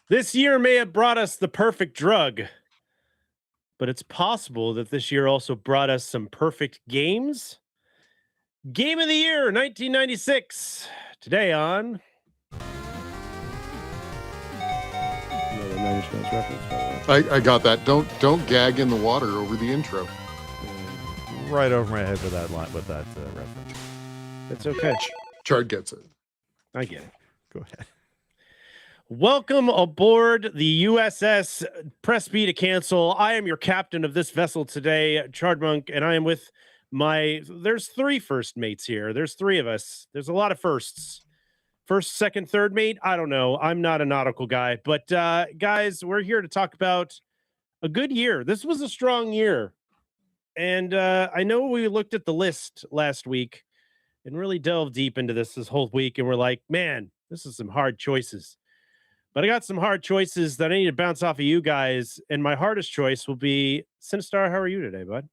This year may have brought us the perfect drug, but it's possible that this year also brought us some perfect games. Game of the Year 1996. Today on another Nine Inch Nails reference, by the way. I got that. Don't gag in the water over the intro. Right over my head with that line, with that reference. It's okay. Chard gets it. I get it. Go ahead. Welcome aboard the USS Press B to cancel. I am your captain of this vessel today, Chardmonk, and I am with there's three first mates here. There's three of us. There's a lot of firsts. First, second, third mate. I don't know. I'm not a nautical guy, but guys, we're here to talk about a good year. This was a strong year. And I know we looked at the list last week and really delved deep into this whole week. And we're like, man, this is some hard choices. But I got some hard choices that I need to bounce off of you guys. And my hardest choice will be Sinistar. How are you today, bud?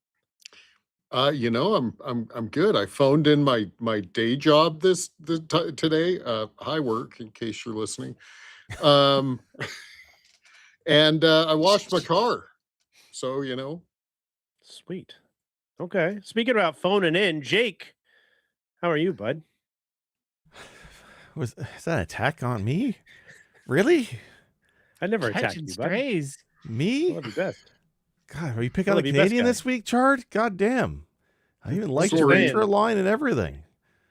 I'm good. I phoned in my day job today. Hi work, in case you're listening. And I washed my car. So, Sweet. Okay. Speaking about phoning in, Jake, how are you, bud? Is that an attack on me? Really? I never attacked you, bud. Strays. Me? Love you best. God, are you picking on the Canadian this week, Chard? God damn. I even liked your intro line and everything.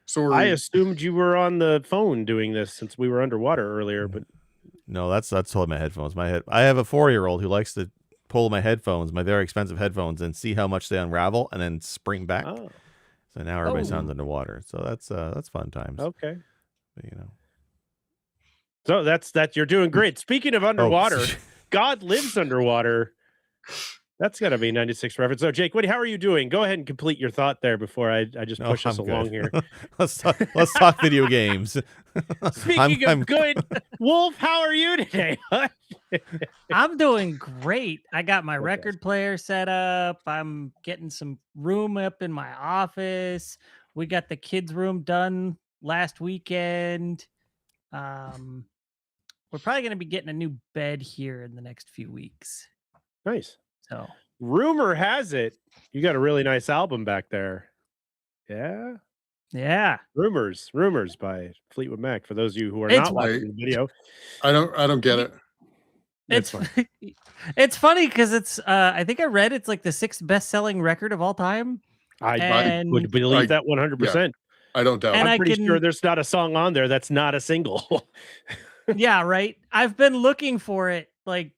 So I assumed you were on the phone doing this since we were underwater earlier, but no, that's totally my headphones. I have a 4-year-old who likes to pull my headphones, my very expensive headphones, and see how much they unravel and then spring back. oh, So now everybody sounds underwater. So that's fun times. okay. But, So that's you're doing great. Speaking of underwater, God lives underwater. That's got to be 96 reference. So, Jake, how are you doing? Go ahead and complete your thought there before I just push us along here. let's talk video games. Speaking of good, Wolf, how are you today? I'm doing great. I got my record player set up. I'm getting some room up in my office. We got the kids' room done last weekend. We're probably going to be getting a new bed here in the next few weeks. Nice. So, rumor has it you got a really nice album back there. Yeah. Rumors by Fleetwood Mac. For those of you who are not watching the video, I don't get it. It's funny because it's I think I read it's like the 6th best-selling record of all time. I would believe that 100%. Yeah, I don't doubt. And I'm pretty sure there's not a song on there that's not a single. Yeah, right. I've been looking for it, like,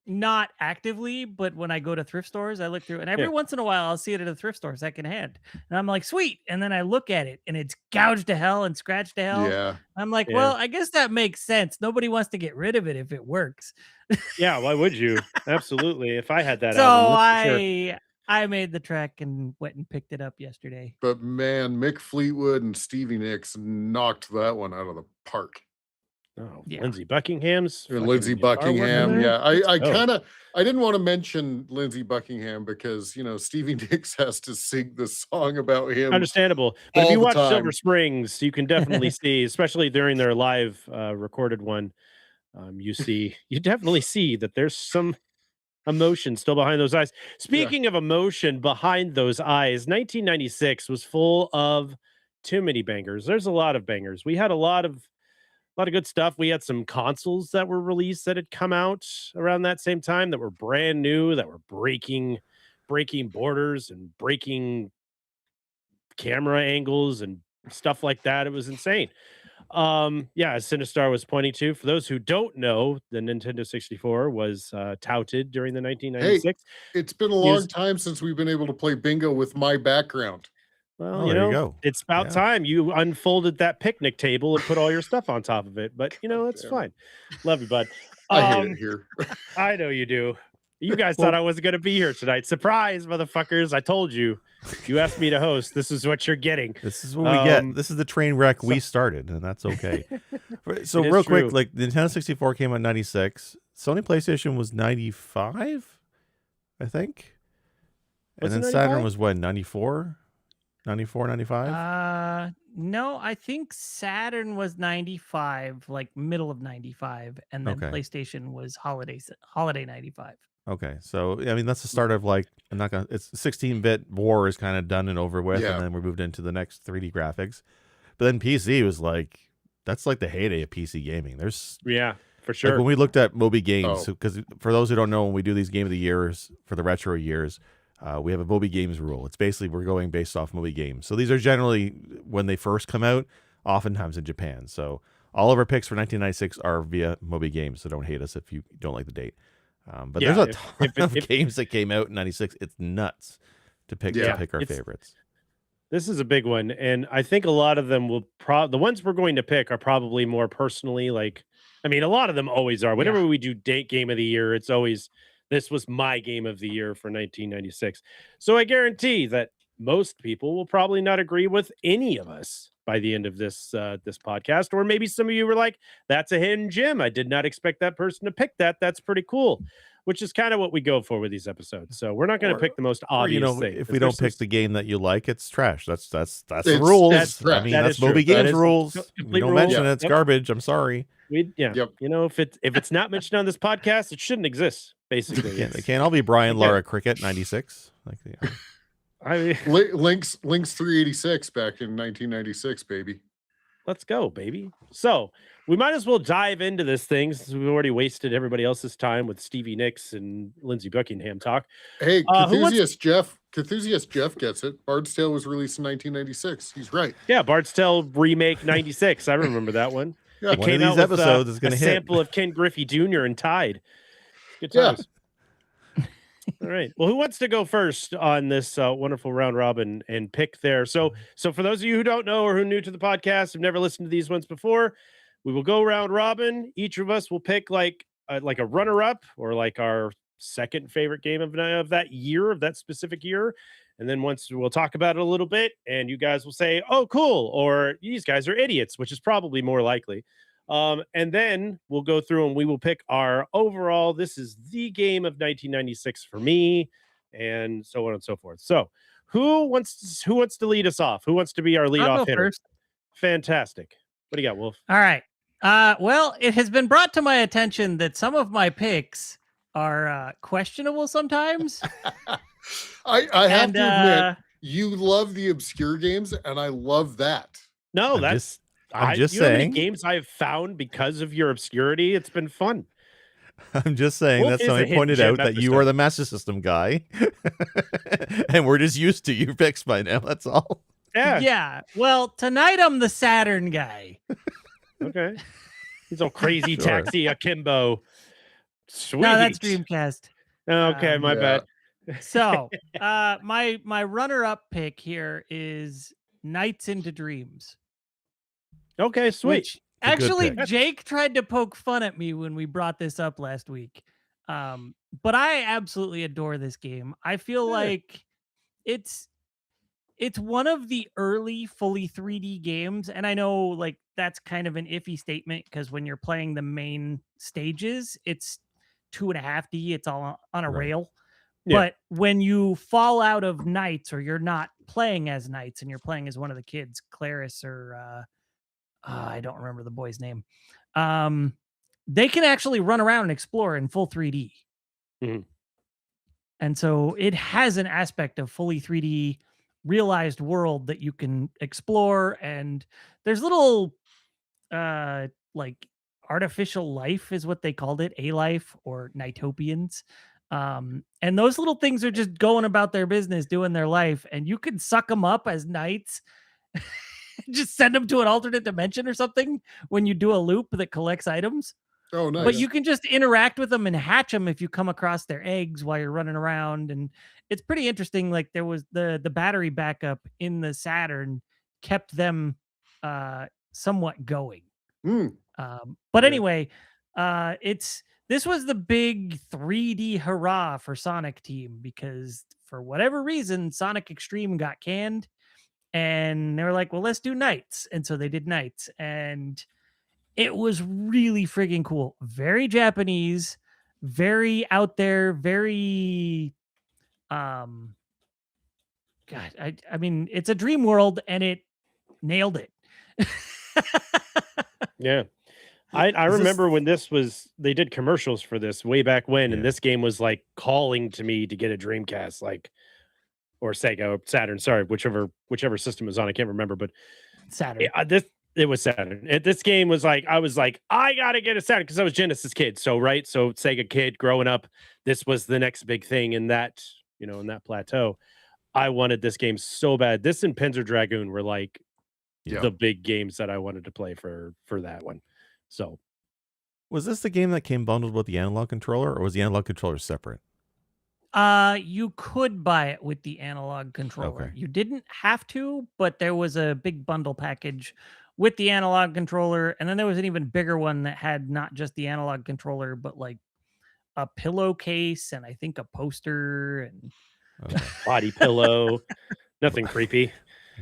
not actively, but when I go to thrift stores, I look through, and every once in a while I'll see it at a thrift store secondhand, and I'm like, sweet. And then I look at it and it's gouged to hell and scratched to hell. Yeah. I'm like, well, I guess that makes sense. Nobody wants to get rid of it if it works. Yeah, why would you? Absolutely. If I had that so album, I made the trek and went and picked it up yesterday. But man, Mick Fleetwood and Stevie Nicks knocked that one out of the park. Oh, yeah. Lindsey Buckingham. Yeah. I didn't want to mention Lindsey Buckingham because, Stevie Nicks has to sing the song about him. Understandable. But if you watch Silver Springs, you can definitely see, especially during their live recorded one, you definitely see that there's some emotion still behind those eyes. Speaking of emotion behind those eyes, 1996 was full of too many bangers. There's a lot of bangers. We had a lot of good stuff. We had some consoles that were released that had come out around that same time that were brand new, that were breaking borders and breaking camera angles and stuff like that. It was insane. As Sinistar was pointing to, for those who don't know, the Nintendo 64 was touted during the 1996. Hey, it's been a long time since we've been able to play bingo with my background. Well, you go. It's about time you unfolded that picnic table and put all your stuff on top of it. But, it's fine. Love you, bud. I hate it here. I know you do. You guys thought I wasn't going to be here tonight. Surprise, motherfuckers. I told you. You asked me to host. This is what you're getting. This is what we get. This is the train wreck we started, and that's okay. So real quick, like the Nintendo 64 came out in 96. Sony PlayStation was 95, I think. And then Saturn was what, 94? 94, 95? No, I think Saturn was 95, like middle of 95, and then Okay. PlayStation was holiday 95. Okay, so I mean that's the start of like it's 16-bit war is kind of done and over with, and then we moved into the next 3D graphics. But then PC was like that's like the heyday of PC gaming. There's for sure. Like when we looked at Moby Games, because for those who don't know, when we do these Game of the Years for the retro years, we have a Moby Games rule. It's basically we're going based off Moby Games. So these are generally when they first come out, oftentimes in Japan. So all of our picks for 1996 are via Moby Games. So don't hate us if you don't like the date. But there's a ton of games that came out in 96. It's nuts to pick our favorites. This is a big one, and I think a lot of them will the ones we're going to pick are probably more personally like. I mean, a lot of them always are. Whenever we do date game of the year, it's always this was my game of the year for 1996. So I guarantee that most people will probably not agree with any of us by the end of this this podcast, or maybe some of you were like, "That's a hidden gem. I did not expect that person to pick that. That's pretty cool." Which is kind of what we go for with these episodes. So we're not going to pick the most obvious thing. If we don't pick the game that you like, it's trash. That's the rules. That's Moby Games rules. We don't mention it. It's garbage. I'm sorry. You know, if it's not mentioned on this podcast, it shouldn't exist. Basically, they can't all be Brian Lara Cricket 96. Like I mean, Lynx 386 back in 1996, baby. Let's go, baby. So we might as well dive into this thing since we've already wasted everybody else's time with Stevie Nicks and Lindsey Buckingham talk. Hey, Cthusiast Jeff gets it. Bard's Tale was released in 1996. He's right. Yeah, Bard's Tale remake 96. I remember that one. One of these episodes is going to hit. A sample of Ken Griffey Jr. and Tide. Good times. All right. Well, who wants to go first on this wonderful round robin and pick there? So for those of you who don't know or who are new to the podcast, have never listened to these ones before, we will go round robin. Each of us will pick like a runner up or like our second favorite game of that year, of that specific year. And then once we'll talk about it a little bit, and you guys will say, "Oh, cool," or "These guys are idiots," which is probably more likely. And then we'll go through and we will pick our overall. This is the game of 1996 for me, and so on and so forth. So, who wants to lead us off? Who wants to be our leadoff hitter? First. Fantastic. What do you got, Wolf? All right. Well, it has been brought to my attention that some of my picks are questionable sometimes. I have to admit, you love the obscure games, and I love that. No, I'm just saying. Know how many games I have found because of your obscurity. It's been fun. I'm just saying that somebody pointed out that you are the Master System guy, and we're just used to your picks by now. That's all. Yeah. Well, tonight I'm the Saturn guy. Okay. He's all crazy taxi akimbo. Sweet. No, that's Dreamcast. Okay, my bad. So, my runner-up pick here is Nights into Dreams. Okay, sweet. Which, actually, Jake tried to poke fun at me when we brought this up last week. But I absolutely adore this game. I feel like it's one of the early fully 3D games, and I know like that's kind of an iffy statement because when you're playing the main stages, it's 2.5D. It's all on a rail. Yeah. But when you fall out of Knights, or you're not playing as Knights and you're playing as one of the kids, Clarice or I don't remember the boy's name. They can actually run around and explore in full 3D. Mm-hmm. And so it has an aspect of fully 3D realized world that you can explore, and there's little like artificial life is what they called it, A-life or Nightopians. And those little things are just going about their business, doing their life, and you can suck them up as Knights. Just send them to an alternate dimension or something when you do a loop that collects items. Oh, nice. But you can just interact with them and hatch them if you come across their eggs while you're running around. And it's pretty interesting. Like there was the battery backup in the Saturn kept them somewhat going. But anyway, this was the big 3D hurrah for Sonic Team, because for whatever reason, Sonic Extreme got canned. And they were like, well, let's do Knights. And so they did Knights. And it was really friggin' cool. Very Japanese, very out there, very God, I mean, it's a dream world, and it nailed it. Yeah. I remember when they did commercials for this way back when, and this game was like calling to me to get a Dreamcast, like, or Sega or Saturn, sorry, whichever system it was on, I can't remember, but Saturn. it was Saturn. This game was like, I was like, I gotta get a Saturn because I was Genesis kid, so right, so Sega kid growing up, this was the next big thing in that in that plateau. I wanted this game so bad. This and Panzer Dragoon were like the big games that I wanted to play for that one. So, was this the game that came bundled with the analog controller, or was the analog controller separate? You could buy it with the analog controller. Okay. You didn't have to, but there was a big bundle package with the analog controller, and then there was an even bigger one that had not just the analog controller, but like a pillowcase and I think a poster and body pillow. Nothing creepy.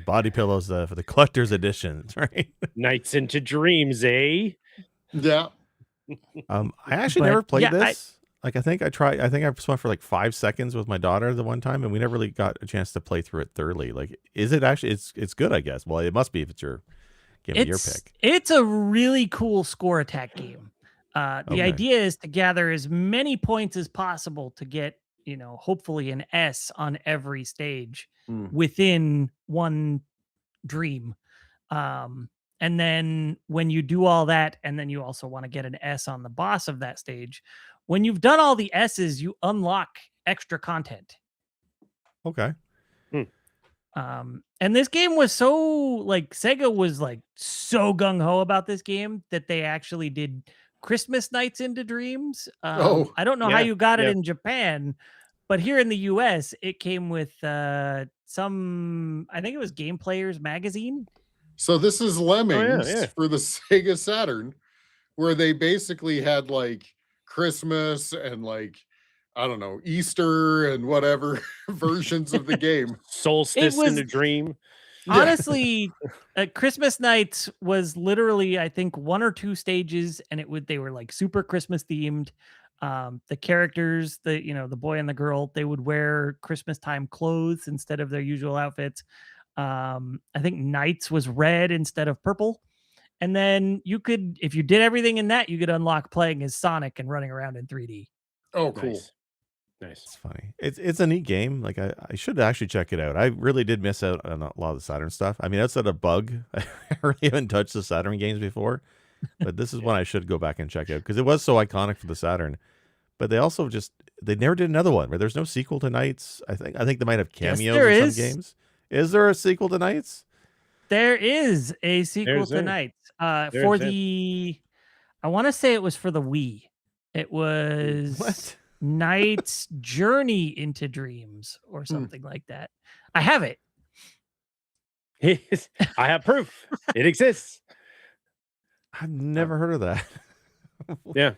Body pillows for the collector's edition, right? Nights into Dreams, eh? Yeah. I actually never played this. I think I just went for like 5 seconds with my daughter the one time, and we never really got a chance to play through it thoroughly. Like, is it actually? It's good, I guess. Well, it must be if it's your game of your pick. It's a really cool score attack game. The idea is to gather as many points as possible to get, hopefully an S on every stage within one dream. And then when you do all that, and then you also want to get an S on the boss of that stage, when you've done all the S's, you unlock extra content. Okay. And this game was so Sega was like so gung-ho about this game that they actually did Christmas nights into Dreams. I don't know how you got it in Japan, but here in the US, it came with I think it was Game Players magazine. So this is Lemmings for the Sega Saturn, where they basically had like Christmas and like, I don't know, Easter and whatever versions of the game. Solstice in the Dream. Honestly, Christmas Nights was literally, I think, 1 or 2 stages, and they were like super Christmas themed. The characters, the boy and the girl, they would wear Christmas time clothes instead of their usual outfits. I think Nights was red instead of purple. And then if you did everything in that, you could unlock playing as Sonic and running around in 3D. Oh, cool. Nice. It's funny. It's a neat game. Like I should actually check it out. I really did miss out on a lot of the Saturn stuff. I mean, outside of Bug, I really haven't touched the Saturn games before. But this is one I should go back and check out because it was so iconic for the Saturn. But they also they never did another one. Right? There's no sequel to Nights. I think they might have cameos in some games. Is there a sequel to Nights? There is a sequel to Nights. I want to say it was for the Wii. It was Night's Journey into Dreams or something like that. I have it. I have proof. It exists. I've never heard of that. Yeah.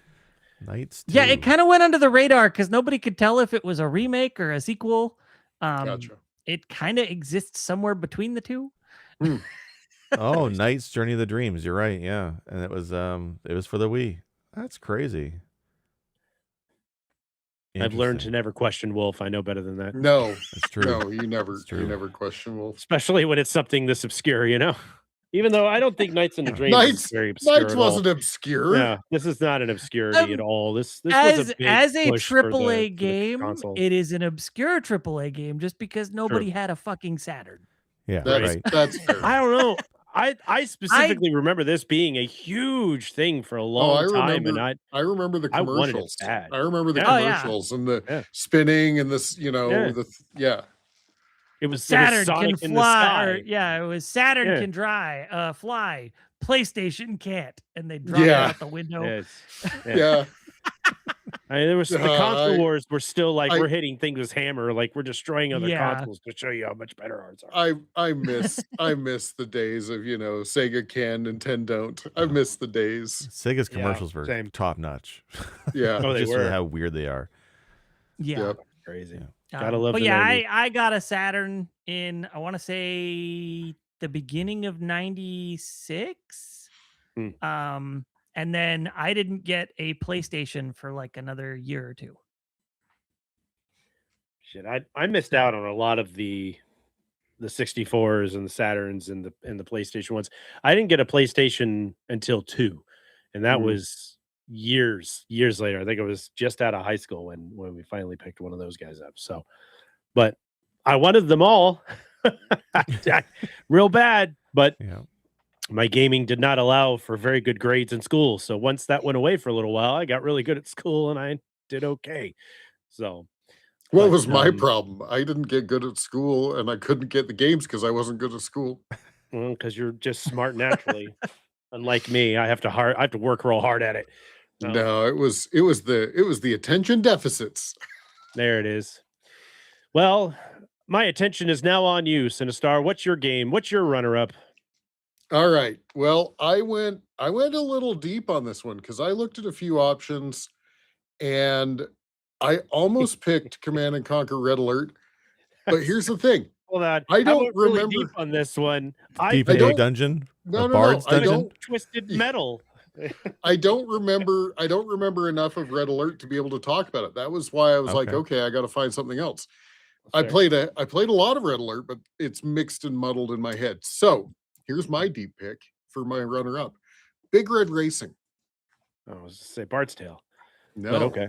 Nights 2. Yeah, it kind of went under the radar because nobody could tell if it was a remake or a sequel. Gotcha. It kind of exists somewhere between the two. Oh, Night's Journey of the Dreams. You're right. Yeah, and it was for the Wii. That's crazy. I've learned to never question Wolf. I know better than that. No, that's true. No, you never question Wolf, especially when it's something this obscure. Even though I don't think Nights in the Dream is very obscure. Nights wasn't obscure. Yeah, this is not an obscurity at all. This as was a AAA game, it is an obscure AAA game just because nobody had a fucking Saturn. Yeah, that's fair. I don't know. I specifically remember this being a huge thing for a long time, and I remember the commercials. I wanted it bad. I remember the commercials and the spinning and this, It was Saturn Sonic can in the sky. sky. It was Saturn can fly. PlayStation can't, and they drop it out the window. Yeah. I mean, there was the console wars were still like we're hitting things with hammer, like we're destroying other consoles to show you how much better ours are. I miss the days of Sega can, Nintendo don't. I miss the days. Sega's commercials were top notch. Yeah, they were. How weird they are. Yeah, crazy. Yeah. Gotta love. But I got a Saturn in I want to say the beginning of '96. And then I didn't get a PlayStation for like another year or two. Shit, I missed out on a lot of the 64s and the Saturns and the PlayStation ones. I didn't get a PlayStation until 2, and that was years later. I think I was just out of high school when we finally picked one of those guys up. So, but I wanted them all real bad, but my gaming did not allow for very good grades in school. So once that went away for a little while, I got really good at school and I did okay. So what was my problem? I didn't get good at school and I couldn't get the games because I wasn't good at school. Well, because you're just smart naturally. Unlike me, I have to work real hard at it. No, it was the attention deficits. There it is. Well, my attention is now on you, Sinistar. What's your game? What's your runner-up? All right. Well, I went a little deep on this one because I looked at a few options and I almost picked Command and Conquer Red Alert. But here's the thing. Hold on. I don't remember really deep on this one. Deep in the dungeon? No, Bard's I dungeon? don't. Twisted Metal. I don't remember enough of Red Alert to be able to talk about it. That was why I was like, okay, I got to find something else. I played a lot of Red Alert, but it's mixed and muddled in my head. So here's my deep pick for my runner-up: Big Red Racing. I was to say Bard's Tale. No, but okay.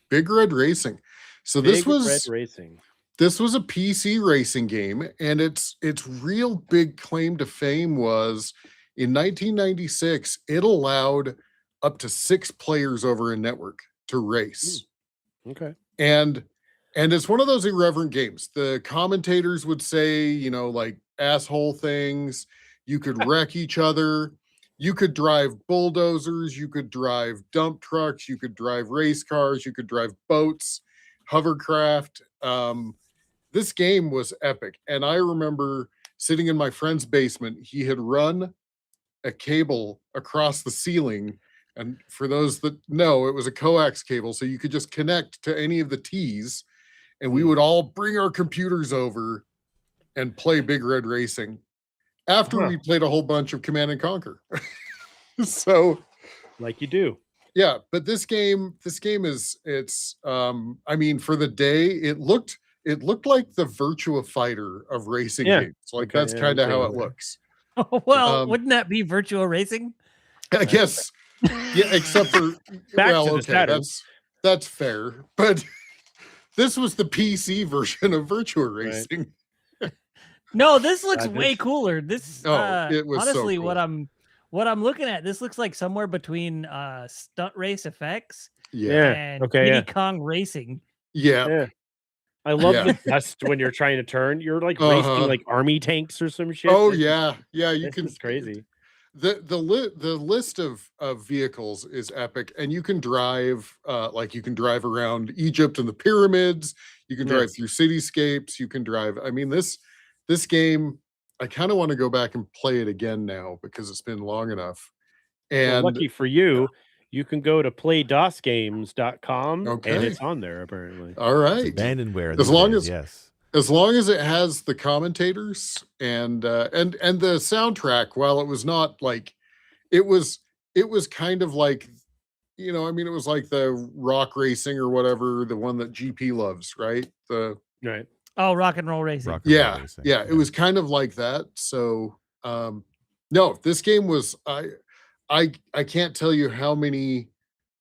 Big Red Racing. So Big Red Racing. This was a PC racing game, and its real big claim to fame was in 1996, it allowed up to 6 players over a network to race. Okay. And it's one of those irreverent games. The commentators would say, like asshole things. You could wreck each other. You could drive bulldozers. You could drive dump trucks. You could drive race cars. You could drive boats, hovercraft. This game was epic. And I remember sitting in my friend's basement. He had run a cable across the ceiling, and for those that know, it was a coax cable, so you could just connect to any of the T's, and we would all bring our computers over and play Big Red Racing after we played a whole bunch of Command and Conquer. So, like you do. Yeah, but this game is I mean, for the day, it looked like the Virtua Fighter of racing games. Like that's kind of how it looks. Well, wouldn't that be Virtua Racing? I guess. Yeah, except for that's fair. But this was the PC version of Virtua Racing. Right. No, this looks way cooler. This it was honestly so cool. what I'm looking at. This looks like somewhere between Stunt Race FX and Diddy Kong Racing. Yeah. I love the dust when you're trying to turn. You're like racing like army tanks or some shit. Oh yeah. You can. It's crazy. The list of vehicles is epic, and you can drive like you can drive around Egypt and the pyramids. You can drive through cityscapes. You can drive. I mean, this game, I kind of want to go back and play it again now because it's been long enough. And lucky for you, you can go to playdosgames.com and it's on there apparently. All right. It's abandonware. As long as it has the commentators and the soundtrack, while it was not like it was kind of like, I mean, it was like the rock racing or whatever, the one that GP loves, right? Right. Oh, rock and roll racing. Yeah. It was kind of like that. So no, this game was I can't tell you how many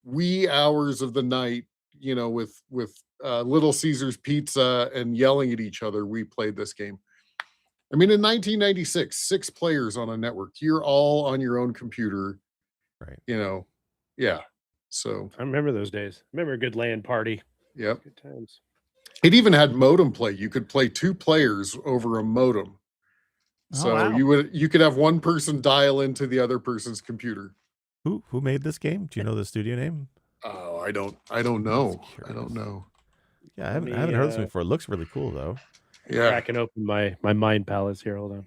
wee hours of the night, with Little Caesars Pizza and yelling at each other, we played this game. I mean, in 1996, 6 players on a network. You're all on your own computer, right? Yeah. So I remember those days. I remember a good LAN party. Yep. Good times. It even had modem play. You could play 2 players over a modem. So you could have one person dial into the other person's computer. Who made this game? Do you know the studio name? Oh, I don't know. I don't know. Yeah, I haven't heard this before. It looks really cool though. Yeah. Cracking open my mind palace here. Hold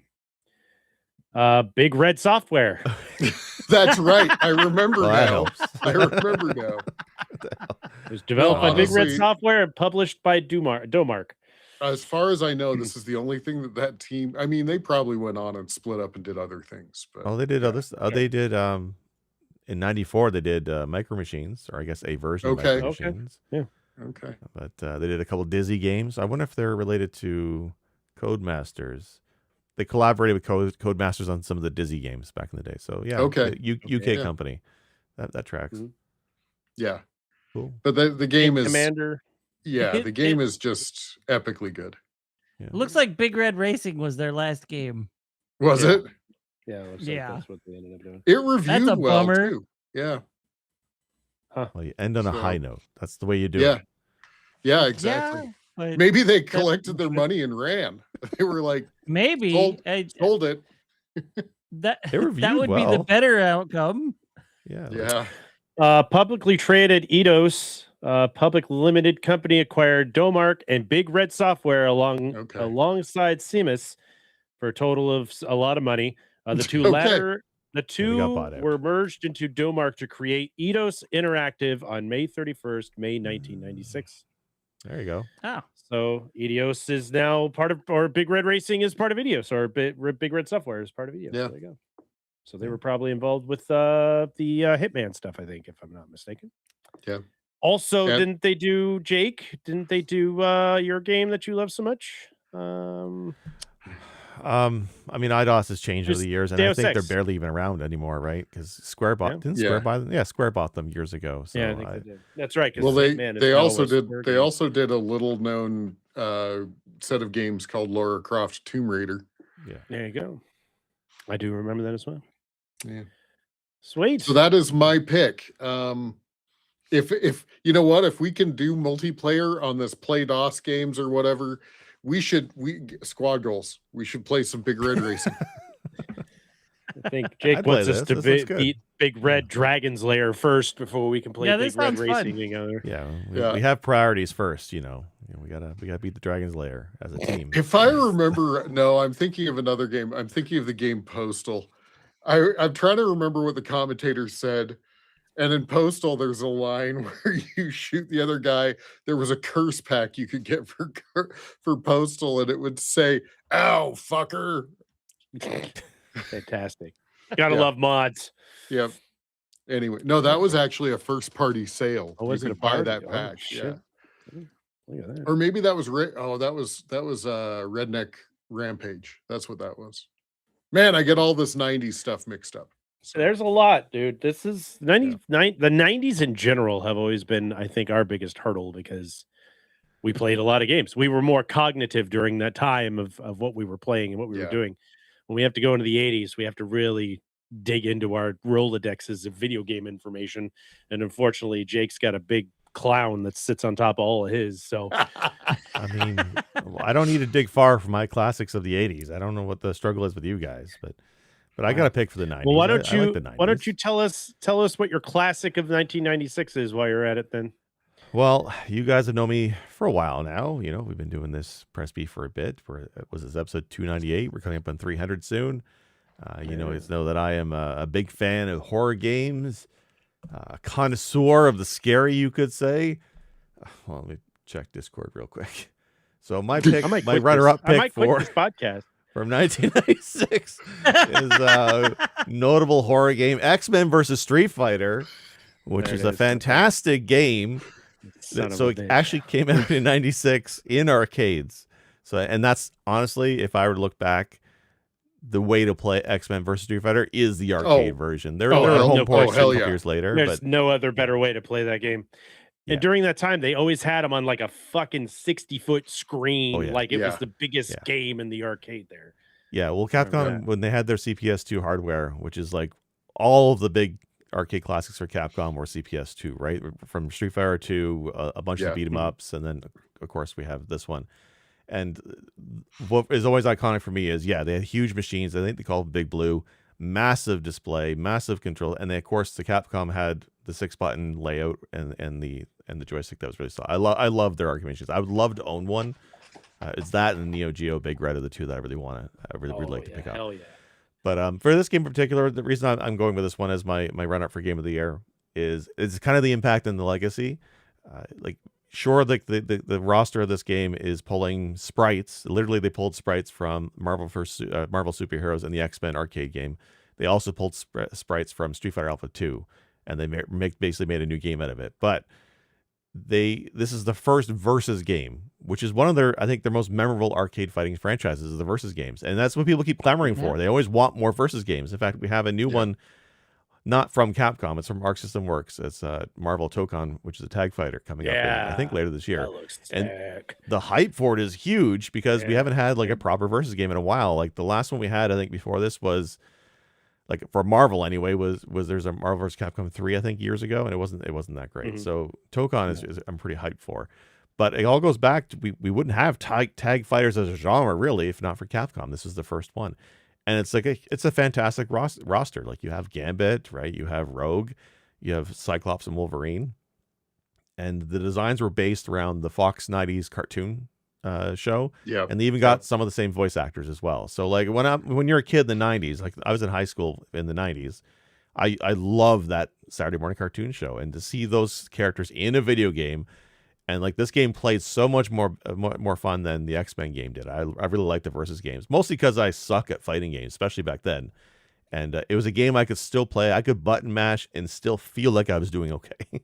on. Big Red Software. That's right. I remember now. I remember now. It was developed by Big Red Software and published by Domark. As far as I know, this is the only thing that team. I mean, they probably went on and split up and did other things. But they did other. They did in '94. They did Micro Machines, or I guess a version of Micro Machines. Yeah. Okay. But they did a couple Dizzy games. I wonder if they're related to Codemasters. they collaborated with Codemasters on some of the Dizzy games back in the day. So yeah, Okay. UK company. That tracks. Mm-hmm. Yeah. Cool. But the game is Commander. Yeah, the game is just epically good. Yeah. Looks like Big Red Racing was their last game. Was it? Yeah, it looks like that's what they ended up doing. It reviewed that's a well bummer. too. Yeah. Huh. Well, you end on a high note. That's the way you do it. Yeah, exactly. Yeah, maybe they collected their money and ran. They were like, maybe sold it. That would be the better outcome. Yeah. Publicly traded Eidos, public limited company acquired Domark and Big Red Software alongside Seamus for a total of a lot of money. The two were merged into Domark to create Eidos Interactive on May 31st, May 1996. There you go. Oh. So Eidos is now part of, or Big Red Racing is part of Eidos, or Big Red Software is part of Eidos. Yeah. There you go. So they were probably involved with the Hitman stuff, I think, if I'm not mistaken. Yeah. Also, didn't they do Jake? Didn't they do your game that you love so much? I mean, Eidos has changed over the years, and I think they're barely even around anymore, right? Because Square bought Square buy them? Yeah, Square bought them years ago. So I think they did. That's right. Well, they also did a little known set of games called Lara Croft Tomb Raider. Yeah, there you go. I do remember that as well. Yeah, sweet. So that is my pick. If you know what, if we can do multiplayer on this Play DOS games or whatever, we squad goals. We should play some Big Red Racing. I think Jake wants us to beat Big Red Dragon's Lair first before we can play Big Red Racing together. Yeah, we have priorities first. We gotta beat the Dragon's Lair as a team. If I remember, no, I'm thinking of another game. I'm thinking of the game Postal. I'm trying to remember what the commentator said. And in Postal, there's a line where you shoot the other guy. There was a curse pack you could get for Postal, and it would say, "Ow, fucker." Fantastic. Gotta love mods. Yep. Anyway, no, that was actually a first-party sale. Oh, was you it could buy that pack? Yeah. Look at that. Or maybe that was that was Redneck Rampage. That's what that was. Man, I get all this 90s stuff mixed up. So there's a lot, dude. This is the 90s in general have always been, I think, our biggest hurdle because we played a lot of games. We were more cognitive during that time of what we were playing and what we were doing. When we have to go into the 80s, we have to really dig into our Rolodexes of video game information. And unfortunately, Jake's got a big clown that sits on top of all of his. So I mean, I don't need to dig far for my classics of the 80s. I don't know what the struggle is with you guys, but I got to pick for the 90s. Well, why don't I like the 90s. Why don't you tell us what your classic of 1996 is while you're at it then? Well, you guys have known me for a while now. We've been doing this Press B for a bit. Was this episode 298? We're coming up on 300 soon. You know that I am a big fan of horror games, a connoisseur of the scary, you could say. Well, let me check Discord real quick. So my pick, my runner-up pick for this podcast from 1996 is a notable horror game, X-Men versus Street Fighter, which is a fantastic game. So it actually came out in 96 in arcades. So, and that's honestly, if I were to look back, the way to play X-Men versus Street Fighter is the arcade version. There are home ports a couple years later. There's no other better way to play that game. And during that time, they always had them on like a fucking 60-foot screen. Like it was the biggest game in the arcade there. Yeah, well, Capcom, when they had their CPS2 hardware, which is like all of the big arcade classics for Capcom were CPS2, right? From Street Fighter to a bunch of beat 'em ups, and then of course we have this one. And what is always iconic for me is they had huge machines. I think they called Big Blue, massive display, massive control, and they, of course, the Capcom had the 6-button layout and the joystick that was really solid. I love their arcade machines. I would love to own one. It's that and Neo Geo Big Red are the two that I really want to. I really would like to pick up. Hell yeah. But for this game in particular, the reason I'm going with this one as my run-up for Game of the Year is it's kind of the impact and the legacy. Sure, the roster of this game is pulling sprites. Literally, they pulled sprites from Marvel Superheroes and the X-Men arcade game. They also pulled sprites from Street Fighter Alpha 2, and they basically made a new game out of it. But this is the first versus game which is one of their, I think, their most memorable arcade fighting franchises is the Versus games. And that's what people keep clamoring for. They always want more Versus games. In fact, we have a new one, not from Capcom, it's from Arc System Works. It's Marvel Tokon, which is a tag fighter coming up, I think, later this year. That looks and sick. the hype for it is huge because we haven't had like a proper Versus game in a while. Like the last one we had, I think, before this was, like for Marvel anyway, was there's a Marvel vs. Capcom 3, I think, years ago, and it wasn't that great. So Tokon is I'm pretty hyped for. But it all goes back to we wouldn't have tag fighters as a genre, really, if not for Capcom. This was the first one. And it's like it's a fantastic roster. Like you have Gambit, right? You have Rogue, you have Cyclops and Wolverine. And the designs were based around the Fox 90s cartoon show. Yeah. And they even got some of the same voice actors as well. So like when you're a kid in the 90s, like I was in high school in the 90s, I love that Saturday morning cartoon show. And to see those characters in a video game, and like this game played so much more fun than the X-Men game did. I really liked the Versus games, mostly because I suck at fighting games, especially back then. And it was a game I could still play. I could button mash and still feel like I was doing okay.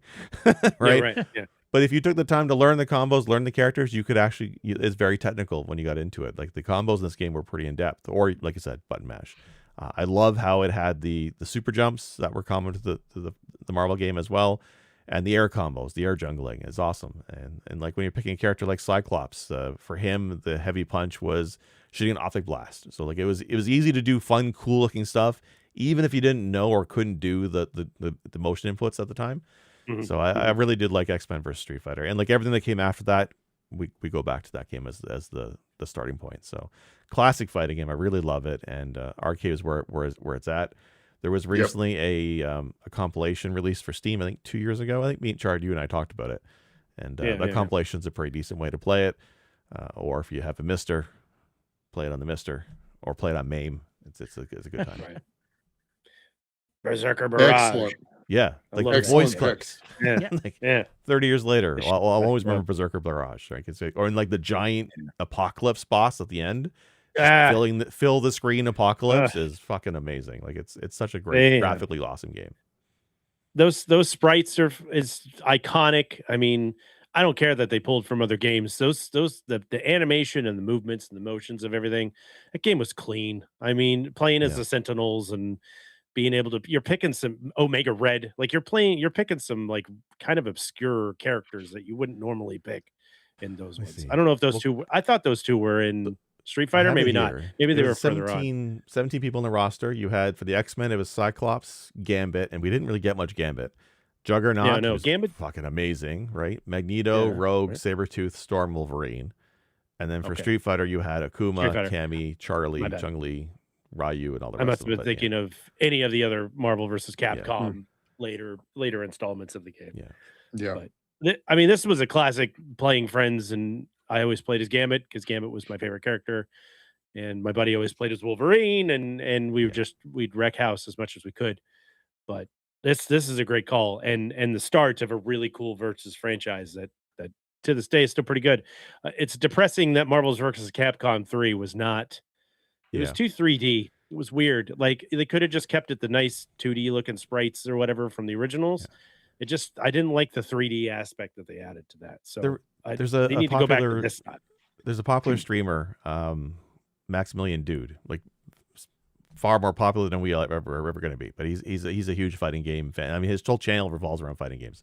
Right? Yeah. But if you took the time to learn the combos, learn the characters, you could actually, it's very technical when you got into it. Like the combos in this game were pretty in-depth, or like I said, button mash. I love how it had the super jumps that were common to the Marvel game as well. And the air combos, the air jungling is awesome. And like when you're picking a character like Cyclops, for him, the heavy punch was shooting an optic blast. So like it was easy to do fun, cool looking stuff, even if you didn't know or couldn't do the motion inputs at the time. So I really did like X-Men versus Street Fighter. And like everything that came after that, we go back to that game as the starting point. So classic fighting game. I really love it. And arcade is where it's at. There was recently a compilation released for Steam, I think 2 years ago. I think me and Chard, you and I talked about it. And that compilation is a pretty decent way to play it. Or if you have a Mister, play it on the Mister, or play it on MAME. It's a good time. Right. Berserker Barrage. Excellent. Yeah, like the voice clicks. Like 30 years later, I'll always remember Berserker Barrage, right? Or in like the giant apocalypse boss at the end. Fill the screen apocalypse is fucking amazing. Like it's such a great graphically awesome game. Those sprites is iconic. I mean, I don't care that they pulled from other games. The animation and the movements and the motions of everything, that game was clean. I mean, playing as the Sentinels and being able to, you're picking some Omega Red, like you're picking some like kind of obscure characters that you wouldn't normally pick in those ones. I don't know if those two, I thought those two were in Street Fighter, maybe not. Maybe they were further on. 17 people in the roster. You had for the X-Men, it was Cyclops, Gambit, and we didn't really get much Gambit. Juggernaut, was Gambit, fucking amazing, right? Magneto, Rogue, Sabretooth, Storm, Wolverine. And then for Street Fighter, you had Akuma, Cammy, Charlie, Chun-Li, Ryu, and all the rest. I must have been thinking of any of the other Marvel versus Capcom later installments of the game. But I mean, this was a classic playing friends, and I always played as Gambit because Gambit was my favorite character, and my buddy always played as Wolverine, and we'd wreck house as much as we could. But this is a great call, and the start of a really cool versus franchise that to this day is still pretty good. It's depressing that Marvel's versus Capcom 3 was not. It was too 3D. It was weird. Like they could have just kept it the nice 2D looking sprites or whatever from the originals. I didn't like the 3D aspect that they added to that. So they need to go back to this spot. There's a popular streamer, Maximilian Dude, like far more popular than we are ever going to be. But he's a huge fighting game fan. I mean, his whole channel revolves around fighting games.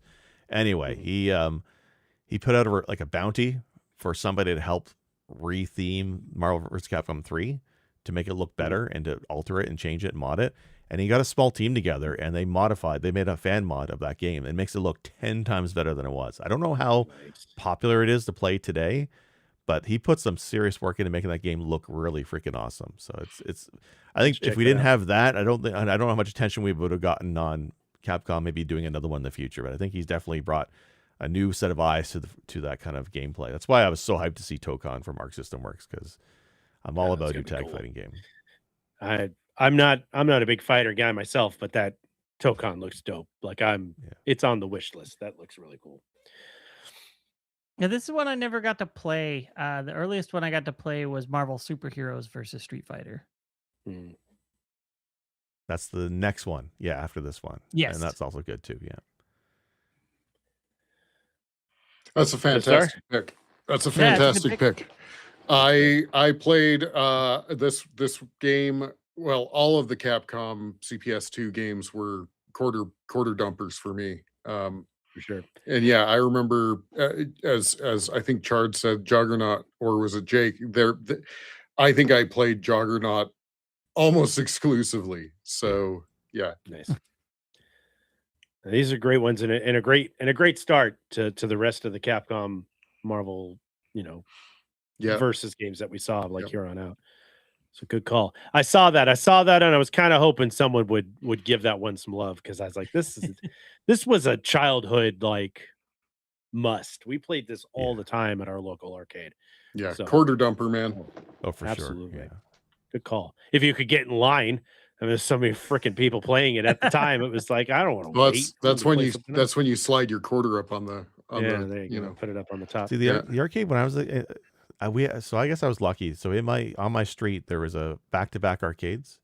Anyway, he put out a bounty for somebody to help re-theme Marvel vs. Capcom 3 to make it look better and to alter it and change it and mod it. And he got a small team together and they made a fan mod of that game. It makes it look 10 times better than it was. I don't know how popular it is to play today, but he put some serious work into making that game look really freaking awesome. So I think if we didn't have that, I don't know how much attention we would have gotten on Capcom maybe doing another one in the future. But I think he's definitely brought a new set of eyes to that kind of gameplay. That's why I was so hyped to see Tokon from Arc System Works, because I'm all about a new tag fighting game. I'm not a big fighter guy myself, but that Tokon looks dope. Like it's on the wish list. That looks really cool. Yeah, this is one I never got to play. The earliest one I got to play was Marvel Superheroes versus Street Fighter. That's the next one. Yeah, after this one. Yes. And that's also good too. Yeah. That's a fantastic pick. That's a fantastic pick. I played this game. Well, all of the Capcom CPS2 games were quarter dumpers for me. For sure. And yeah, I remember as I think Chard said, Juggernaut, or was it Jake? I think I played Juggernaut almost exclusively. So yeah, nice. These are great ones and a great start to the rest of the Capcom Marvel, versus games that we saw here on out. So good call. I saw that and I was kind of hoping someone would give that one some love, because I was like, this was a childhood must. We played this all the time at our local arcade. Yeah, so, quarter dumper, man. Oh, for absolutely. Sure. Yeah. Good call. If you could get in line, and there's so many freaking people playing it at the time, it was like, I don't want to wait. That's when you slide your quarter up on the there you go. Put it up on the top. See, the arcade when I was so I guess I was lucky. So on my street there was a back-to-back arcades,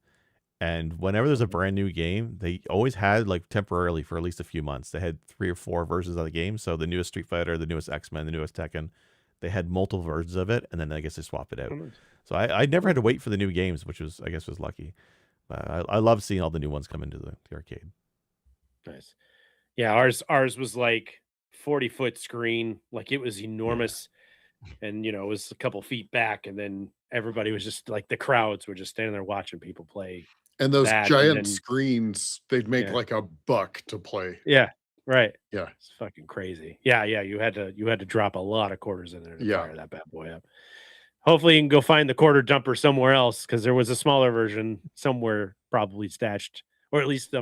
and whenever there's a brand new game, they always had temporarily for at least a few months, they had 3 or 4 versions of the game. So the newest Street Fighter, the newest X-Men, the newest Tekken, they had multiple versions of it, and then I guess they swap it out. Oh, nice. So I never had to wait for the new games, which was lucky. I love seeing all the new ones come into the arcade. Nice. Yeah, ours was 40-foot screen, it was enormous. Yeah. And it was a couple feet back, and then everybody was just the crowds were just standing there watching people play. And those giant screens, they'd make $1 to play. Yeah, right. Yeah, it's fucking crazy. Yeah, you had to drop a lot of quarters in there to fire that bad boy up. Hopefully you can go find the quarter dumper somewhere else, because there was a smaller version somewhere probably stashed, or at least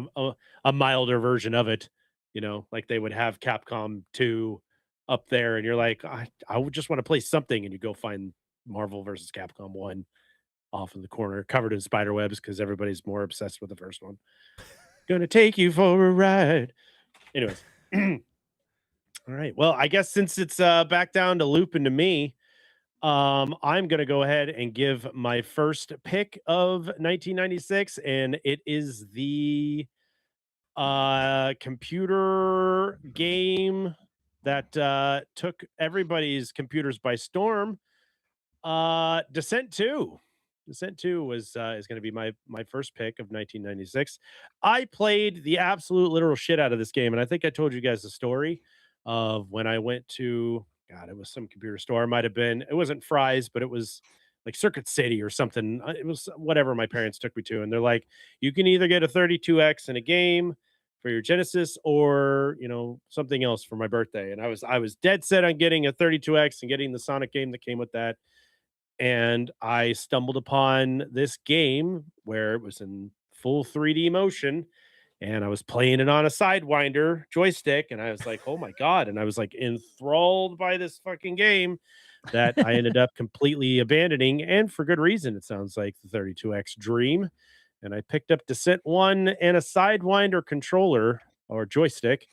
a milder version of it. They would have Capcom 2 up there, and you're like, I would just want to play something, and you go find Marvel versus Capcom 1 off in the corner, covered in spider webs, because everybody's more obsessed with the first one. Gonna take you for a ride. Anyways. All right. Well, I guess since it's back down to Loop and to me, I'm going to go ahead and give my first pick of 1996, and it is the computer game that took everybody's computers by storm. Descent 2. Descent 2 is going to be my first pick of 1996. I played the absolute literal shit out of this game, and I think I told you guys the story of when I went to, God, it was some computer store. It wasn't Fry's, but it was Circuit City or something. It was whatever my parents took me to, and they're like, you can either get a 32X in a game for your Genesis, or something else for my birthday. And I was dead set on getting a 32X and getting the Sonic game that came with that. And I stumbled upon this game where it was in full 3D motion, and I was playing it on a Sidewinder joystick, and I was like, oh my God. And I was enthralled by this fucking game that I ended up completely abandoning, and for good reason. It sounds like the 32X dream. And I picked up Descent 1 and a Sidewinder controller or joystick,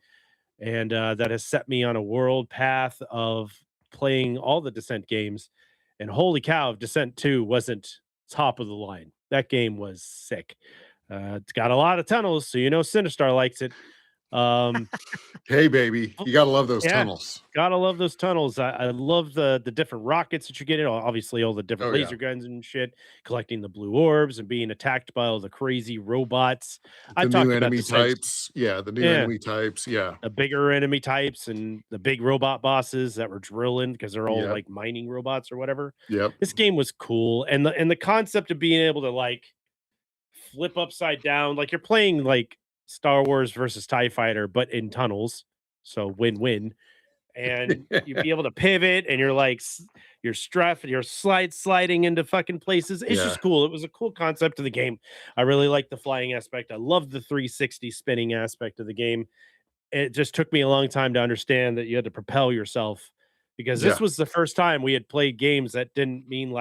and that has set me on a world path of playing all the Descent games. And holy cow, if Descent 2 wasn't top of the line. That game was sick. It's got a lot of tunnels, so Sinistar likes it. Hey, baby, you gotta love those tunnels. Gotta love those tunnels. I love the different rockets that you get in. Obviously, all the different laser guns and shit. Collecting the blue orbs and being attacked by all the crazy robots. The new enemy types. Yeah, the new enemy types. Yeah, the bigger enemy types and the big robot bosses that were drilling, because they're all mining robots or whatever. Yep. This game was cool, and the concept of being able to flip upside down, you're playing Star Wars versus TIE Fighter, but in tunnels. So win-win. And you'd be able to pivot, and you're sliding into fucking places. It's just cool. It was a cool concept of the game. I really like the flying aspect. I love the 360 spinning aspect of the game. It just took me a long time to understand that you had to propel yourself, because this was the first time we had played games that didn't mean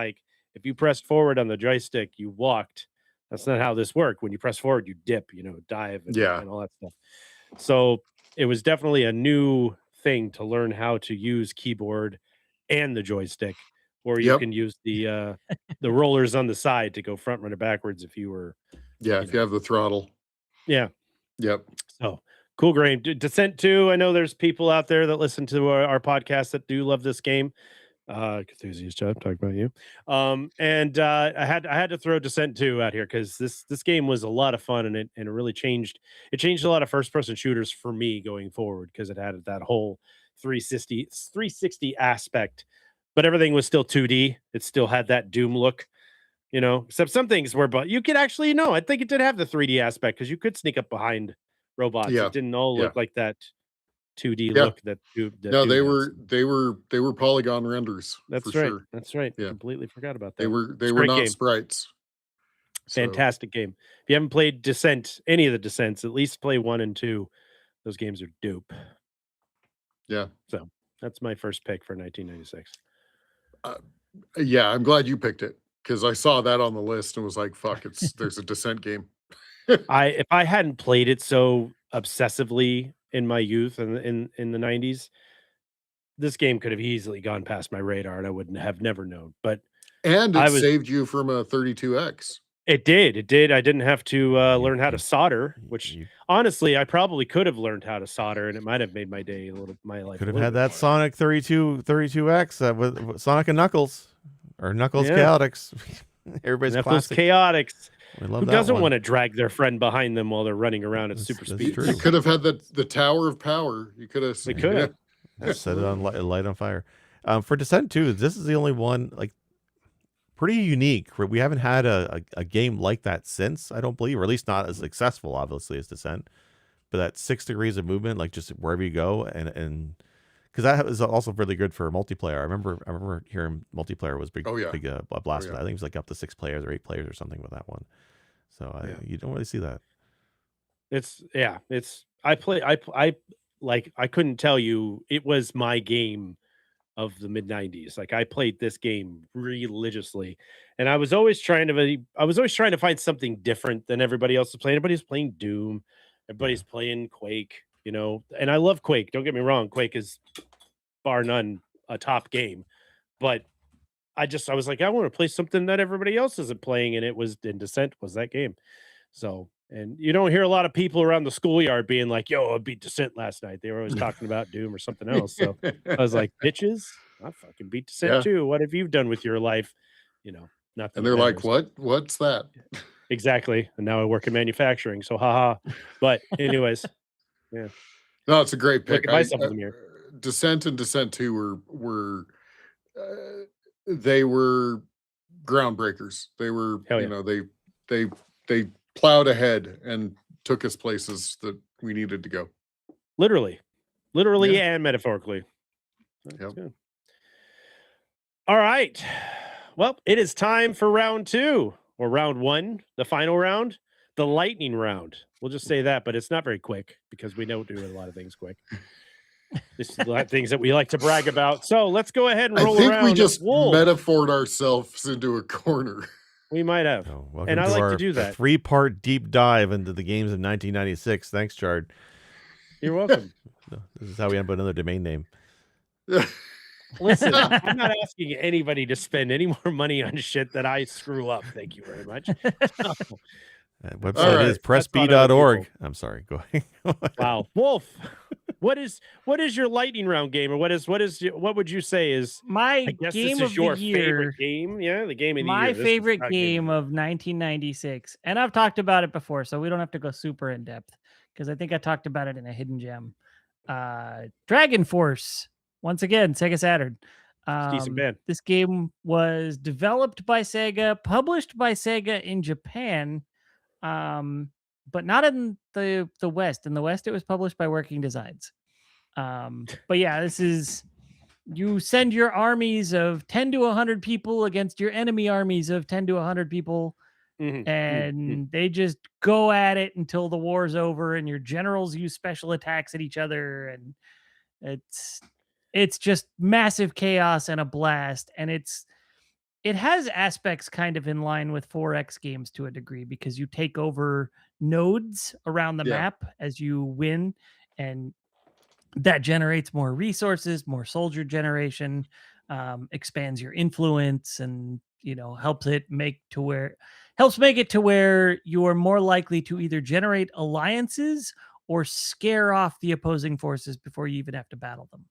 if you pressed forward on the joystick, you walked. That's not how this worked. When you press forward, you dip, dive, and all that stuff. So it was definitely a new thing to learn how to use keyboard and the joystick, or you can use the rollers on the side to go front, run, or backwards if you were. Yeah, if you have the throttle. Yeah. Yep. So cool game. Descent 2. I know there's people out there that listen to our podcast that do love this game. Enthusiast job, talking about you. And I had to throw Descent 2 out here because this game was a lot of fun, and it really changed a lot of first person shooters for me going forward because it had that whole 360 aspect, but everything was still 2D. It still had that Doom look, except some things were, but you could actually, I think it did have the 3D aspect because you could sneak up behind robots. Yeah. It didn't all look like that 2D Yeah. look that Doom No, they has. were polygon renders. That's for right. Sure. That's right. Yeah. Completely forgot about that. They were It's a not great game. sprites. So, Fantastic game. If you haven't played Descent, any of the Descents, at least play 1 and 2. Those games are dope. yeah. So that's my first pick for 1996. Yeah, I'm glad you picked it because I saw that on the list and was like, "Fuck, there's a Descent game." If I hadn't played it so obsessively in my youth and in the 90s, this game could have easily gone past my radar and I wouldn't have never known. But and it saved you from a 32X. It did. I didn't have to learn how to solder, which honestly, I probably could have learned how to solder, and it might have made my life. Could have had that Sonic 32X with Sonic and Knuckles, or Knuckles Chaotix. Everybody's Knuckles classic. Chaotix. Who doesn't want to drag their friend behind them while they're running around at super speed? You could have had the Tower of Power. You could have. We could have set it on light on fire. For Descent 2, this is the only one pretty unique. We haven't had a game like that since, I don't believe, or at least not as successful, obviously, as Descent. But that 6 degrees of movement, just wherever you go, and because that was also really good for multiplayer. I remember hearing multiplayer was big, big a blast. I think it was up to 6 players or 8 players or something with that one. So you don't really see that. I couldn't tell you it was my game of the mid 90s. I played this game religiously, and I was always trying to find something different than everybody else was playing. Everybody's playing Doom, everybody's playing Quake, and I love Quake. Don't get me wrong. Quake is bar none a top game, but I was like, I want to play something that everybody else isn't playing. And Descent was that game. So, and you don't hear a lot of people around the schoolyard being like, yo, I beat Descent last night. They were always talking about Doom or something else. So I was like, bitches, I fucking beat Descent too. What have you done with your life? Nothing. And they're like, what's that? Exactly. And now I work in manufacturing. So haha. But anyways, yeah. No, it's a great pick. Descent and Descent 2 were they were groundbreakers. They were, they plowed ahead and took us places that we needed to go. Literally and metaphorically. That's good. All right. Well, it is time for round 2 or round 1, the final round, the lightning round. We'll just say that, but it's not very quick because we don't do a lot of things quick. This is a lot of things that we like to brag about. So let's go ahead and roll around. I think we just metaphored ourselves into a corner. We might have. And I like to do that. 3-part deep dive into the games of 1996. Thanks, Chard. You're welcome. This is how we end up with another domain name. Listen, I'm not asking anybody to spend any more money on shit that I screw up. Thank you very much. Website is pressb.org. I'm sorry. Go ahead. Wow. Wolf, what is your lightning round game, or what would you say is my game of the year? Favorite game? Yeah, the game of the year. My favorite game of 1996, and I've talked about it before, so we don't have to go super in depth because I think I talked about it in a hidden gem. Dragon Force, once again, Sega Saturn. Decent band. This game was developed by Sega, published by Sega in Japan. But not in the West. In the West, it was published by Working Designs. But yeah, this is, you send your armies of 10 to 100 people against your enemy armies of 10 to 100 people, and they just go at it until the war's over, and your generals use special attacks at each other, and it's just massive chaos and a blast, and it has aspects kind of in line with 4X games to a degree because you take over nodes around the map as you win, and that generates more resources, more soldier generation, expands your influence, and helps make it to where you are more likely to either generate alliances or scare off the opposing forces before you even have to battle them.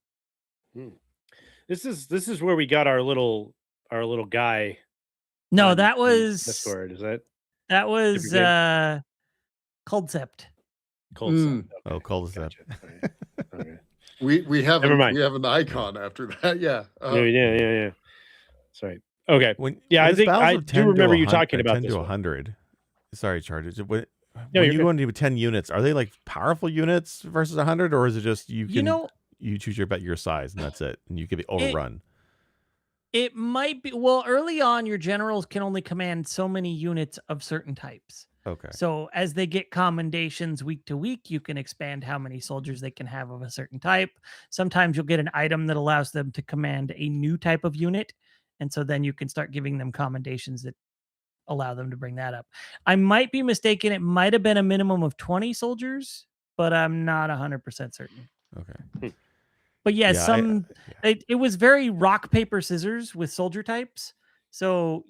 This is where we got our little guy. No, that was Discord. Is that Concept. Concept. Okay. Oh, Concept. Gotcha. Okay. We have an icon after that. Yeah. Yeah. Sorry. Okay. I think I do remember you talking about 10 this to 100. Sorry, Charge. When you go into 10 units, are they like powerful units versus 100, or is it just you choose your size and that's it, and you can be overrun? It might be. Well, early on, your generals can only command so many units of certain types. Okay. So as they get commendations week to week, you can expand how many soldiers they can have of a certain type. Sometimes you'll get an item that allows them to command a new type of unit. And so then you can start giving them commendations that allow them to bring that up. I might be mistaken. It might have been a minimum of 20 soldiers, but I'm not 100% certain. Okay. But it was very rock, paper, scissors with soldier types. So,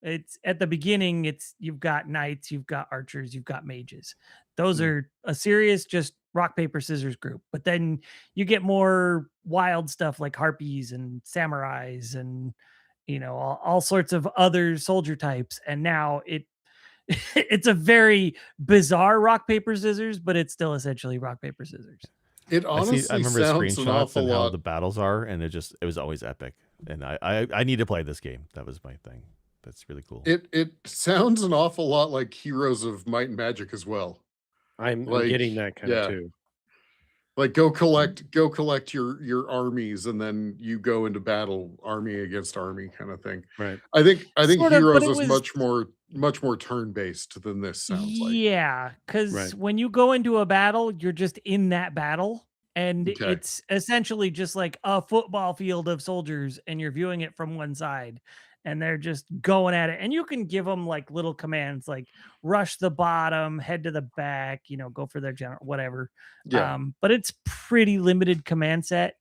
it's at the beginning, you've got knights, you've got archers, you've got mages. Those are a serious just rock, paper, scissors group. But then you get more wild stuff like harpies and samurais and, all sorts of other soldier types. And now it's a very bizarre rock, paper, scissors, but it's still essentially rock, paper, scissors. It honestly I remember sounds an screenshots awful and how lot. the battles are, and it was always epic. And I need to play this game. That was my thing. That's really cool. It sounds an awful lot like Heroes of Might and Magic as well. I'm getting that kind of too. Like go collect your armies, and then you go into battle, army against army kind of thing. Right. I think Sort Heroes is much more turn based than this sounds like. Yeah, because when you go into a battle, you're just in that battle, and it's essentially just like a football field of soldiers, and you're viewing it from one side, and they're just going at it. And you can give them like little commands like rush the bottom, head to the back, go for their general, whatever. Yeah. But it's pretty limited command set.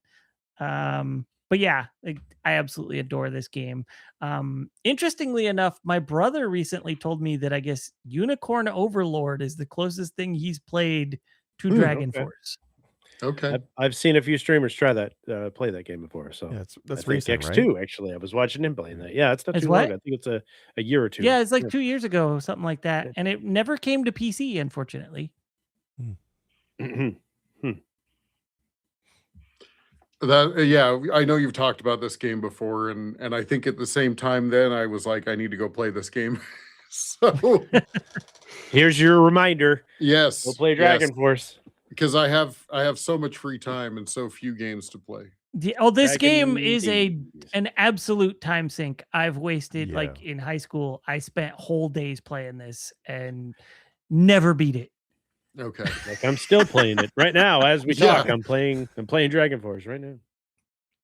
But yeah, I absolutely adore this game. Interestingly enough, my brother recently told me that I guess Unicorn Overlord is the closest thing he's played to Dragon Force. Okay. I've seen a few streamers try that, play that game before. So that's recent, X2, actually. I was watching him playing that. Yeah, it's not too long. I think it's a year or two. Yeah, it's like 2 years ago, something like that. And it never came to PC, unfortunately. I know you've talked about this game before, and I think at the same time then I was like, I need to go play this game. So here's your reminder. Yes. Go play Dragon Force. Because I have so much free time and so few games to play. This game is an absolute time sink. I've wasted like in high school, I spent whole days playing this and never beat it. Okay. Like I'm still playing it right now as we talk. I'm playing Dragon Force right now.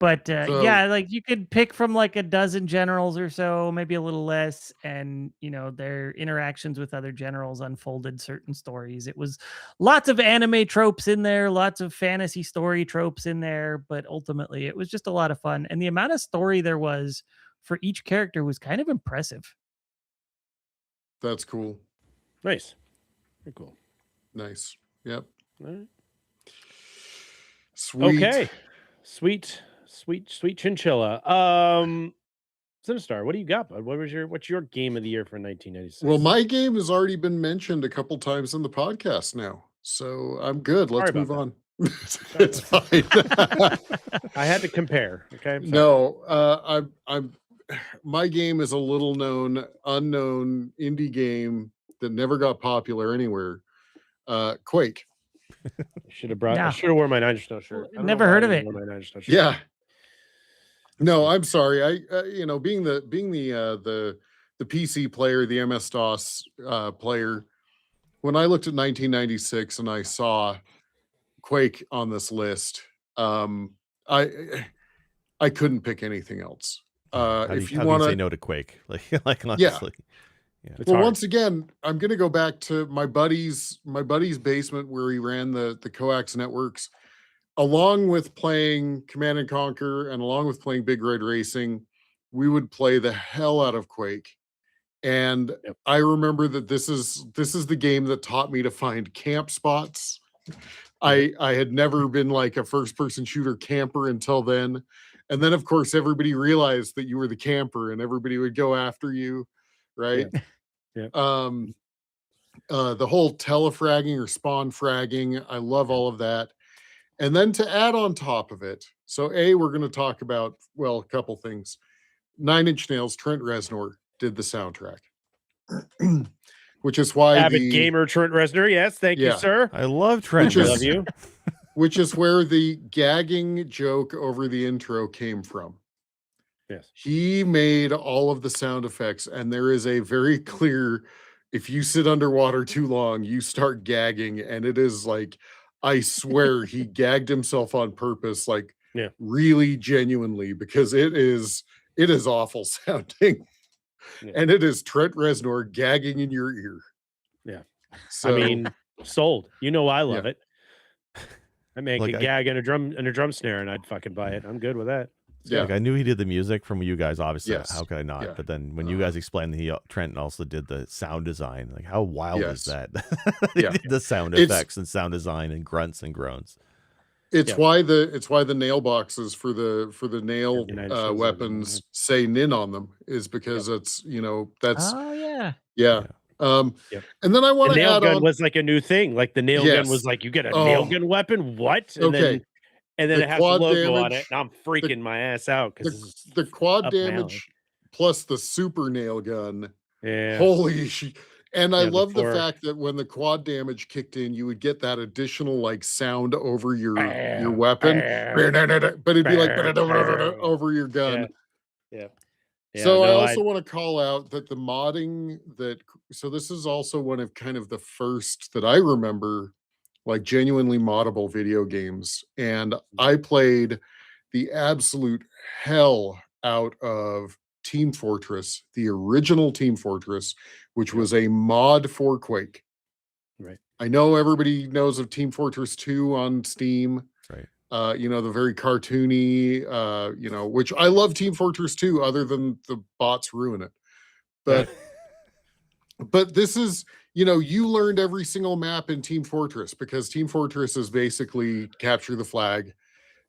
But like you could pick from like a dozen generals or so, maybe a little less, and their interactions with other generals unfolded certain stories. It was lots of anime tropes in there, lots of fantasy story tropes in there, but ultimately it was just a lot of fun. And the amount of story there was for each character was kind of impressive. That's cool. Nice. Very cool. Nice. Yep. All right. Sweet. Okay. Sweet chinchilla. Sinistar, what do you got, bud? What's your game of the year for 1996? Well, my game has already been mentioned a couple times in the podcast now, so I'm good. Let's move on. It's fine. I had to compare. Okay. No, I'm. My game is a little known, unknown indie game that never got popular anywhere. Quake. I should have worn my Nine Snow shirt. Never heard of it. Yeah. No, I'm sorry. I being the PC player, the MS DOS player, when I looked at 1996 and I saw Quake on this list, I couldn't pick anything else. If you want to say no to Quake, like honestly. Yeah. Well, once again, I'm going to go back to my buddy's basement where he ran the coax networks. Along with playing Command and Conquer and along with playing Big Red Racing, we would play the hell out of Quake. And I remember that this is the game that taught me to find camp spots. I had never been like a first-person shooter camper until then. And then, of course, everybody realized that you were the camper and everybody would go after you, right? Yeah. The whole telefragging or spawn fragging, I love all of that. And then to add on top of it, so we're going to talk about, well, a couple things. Nine Inch Nails, Trent Reznor did the soundtrack, which is why Avid gamer Trent Reznor. Yes, thank you, sir. I love Trent. I love you. Which is where the gagging joke over the intro came from. Yes. He made all of the sound effects, and there is a very clear, if you sit underwater too long, you start gagging, and it is like, I swear he gagged himself on purpose, like really genuinely, because it is awful sounding. And it is Trent Reznor gagging in your ear. Yeah. So, I mean, sold. You know I love it. That man could gag in a drum snare and I'd fucking buy it. I'm good with that. Yeah, like I knew he did the music from you guys, obviously. Yes. How could I not? Yeah. But then when you guys explained that Trent also did the sound design, like how wild is that? The sound effects and sound design and grunts and groans. It's why the nail boxes for the nail weapons say "nin" on them, is because it's that's and then I want to nail add gun on, was like a new thing. Like the nail gun was like, you get a nail gun weapon, what? And then it has the logo on it, and I'm freaking my ass out because the quad damage plus the super nail gun. Holy shit. And I love the fact that when the quad damage kicked in, you would get that additional like sound over your weapon, but it'd be like over your gun. So I also want to call out that the modding so this is also one of kind of the first that I remember, like genuinely moddable video games. And I played the absolute hell out of Team Fortress, the original Team Fortress, which was a mod for Quake. Right. I know everybody knows of Team Fortress 2 on Steam. Right. The very cartoony, which I love Team Fortress 2, other than the bots ruin it. But but this is, you learned every single map in Team Fortress, because Team Fortress is basically capture the flag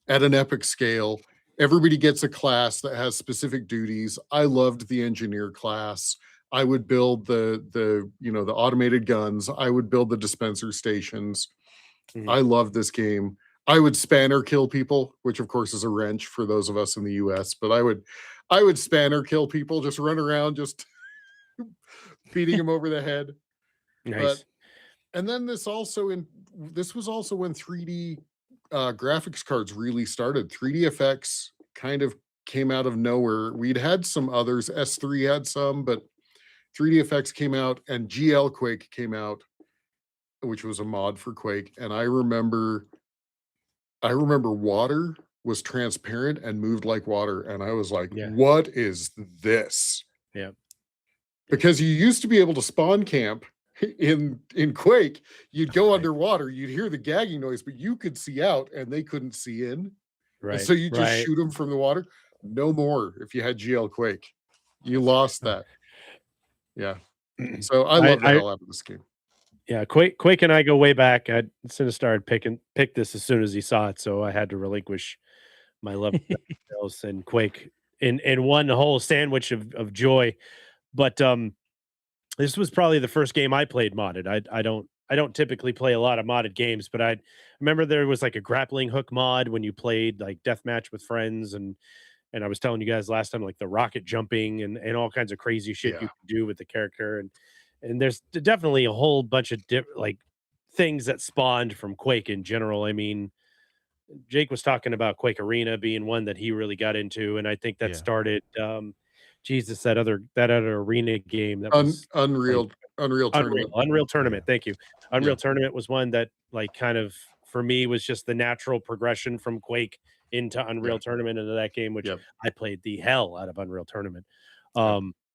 at an epic scale. Everybody gets a class that has specific duties. I loved the engineer class. I would build the automated guns. I would build the dispenser stations. I love this game. I would spanner kill people, which of course is a wrench for those of us in the US, but I would spanner kill people, just run around, just beating them over the head. Nice. And then this was also when 3D graphics cards really started. 3D FX kind of came out of nowhere. We'd had some others. S3 had some, but 3D FX came out, and GL Quake came out, which was a mod for Quake. And I remember water was transparent and moved like water, and I was like, what is this? Yeah. Because you used to be able to spawn camp in Quake. You'd go underwater, you'd hear the gagging noise, but you could see out and they couldn't see in. Right. And so you just shoot them from the water. No more if you had GL Quake. You lost that. Yeah. So I love the hell out of this game. Yeah, Quake and I go way back. Sinistar picked this as soon as he saw it, so I had to relinquish my love of and Quake in one whole sandwich of joy. But this was probably the first game I played modded. I don't typically play a lot of modded games, but I remember there was like a grappling hook mod when you played like deathmatch with friends, and I was telling you guys last time, like the rocket jumping and all kinds of crazy shit you can do with the character, and there's definitely a whole bunch of like things that spawned from Quake in general. I mean, Jake was talking about Quake Arena being one that he really got into, and I think that started that other arena game that was Unreal Tournament. Unreal Tournament. Thank you. Unreal Tournament was one that like kind of for me was just the natural progression from Quake into Unreal Tournament into that game, which I played the hell out of Unreal Tournament.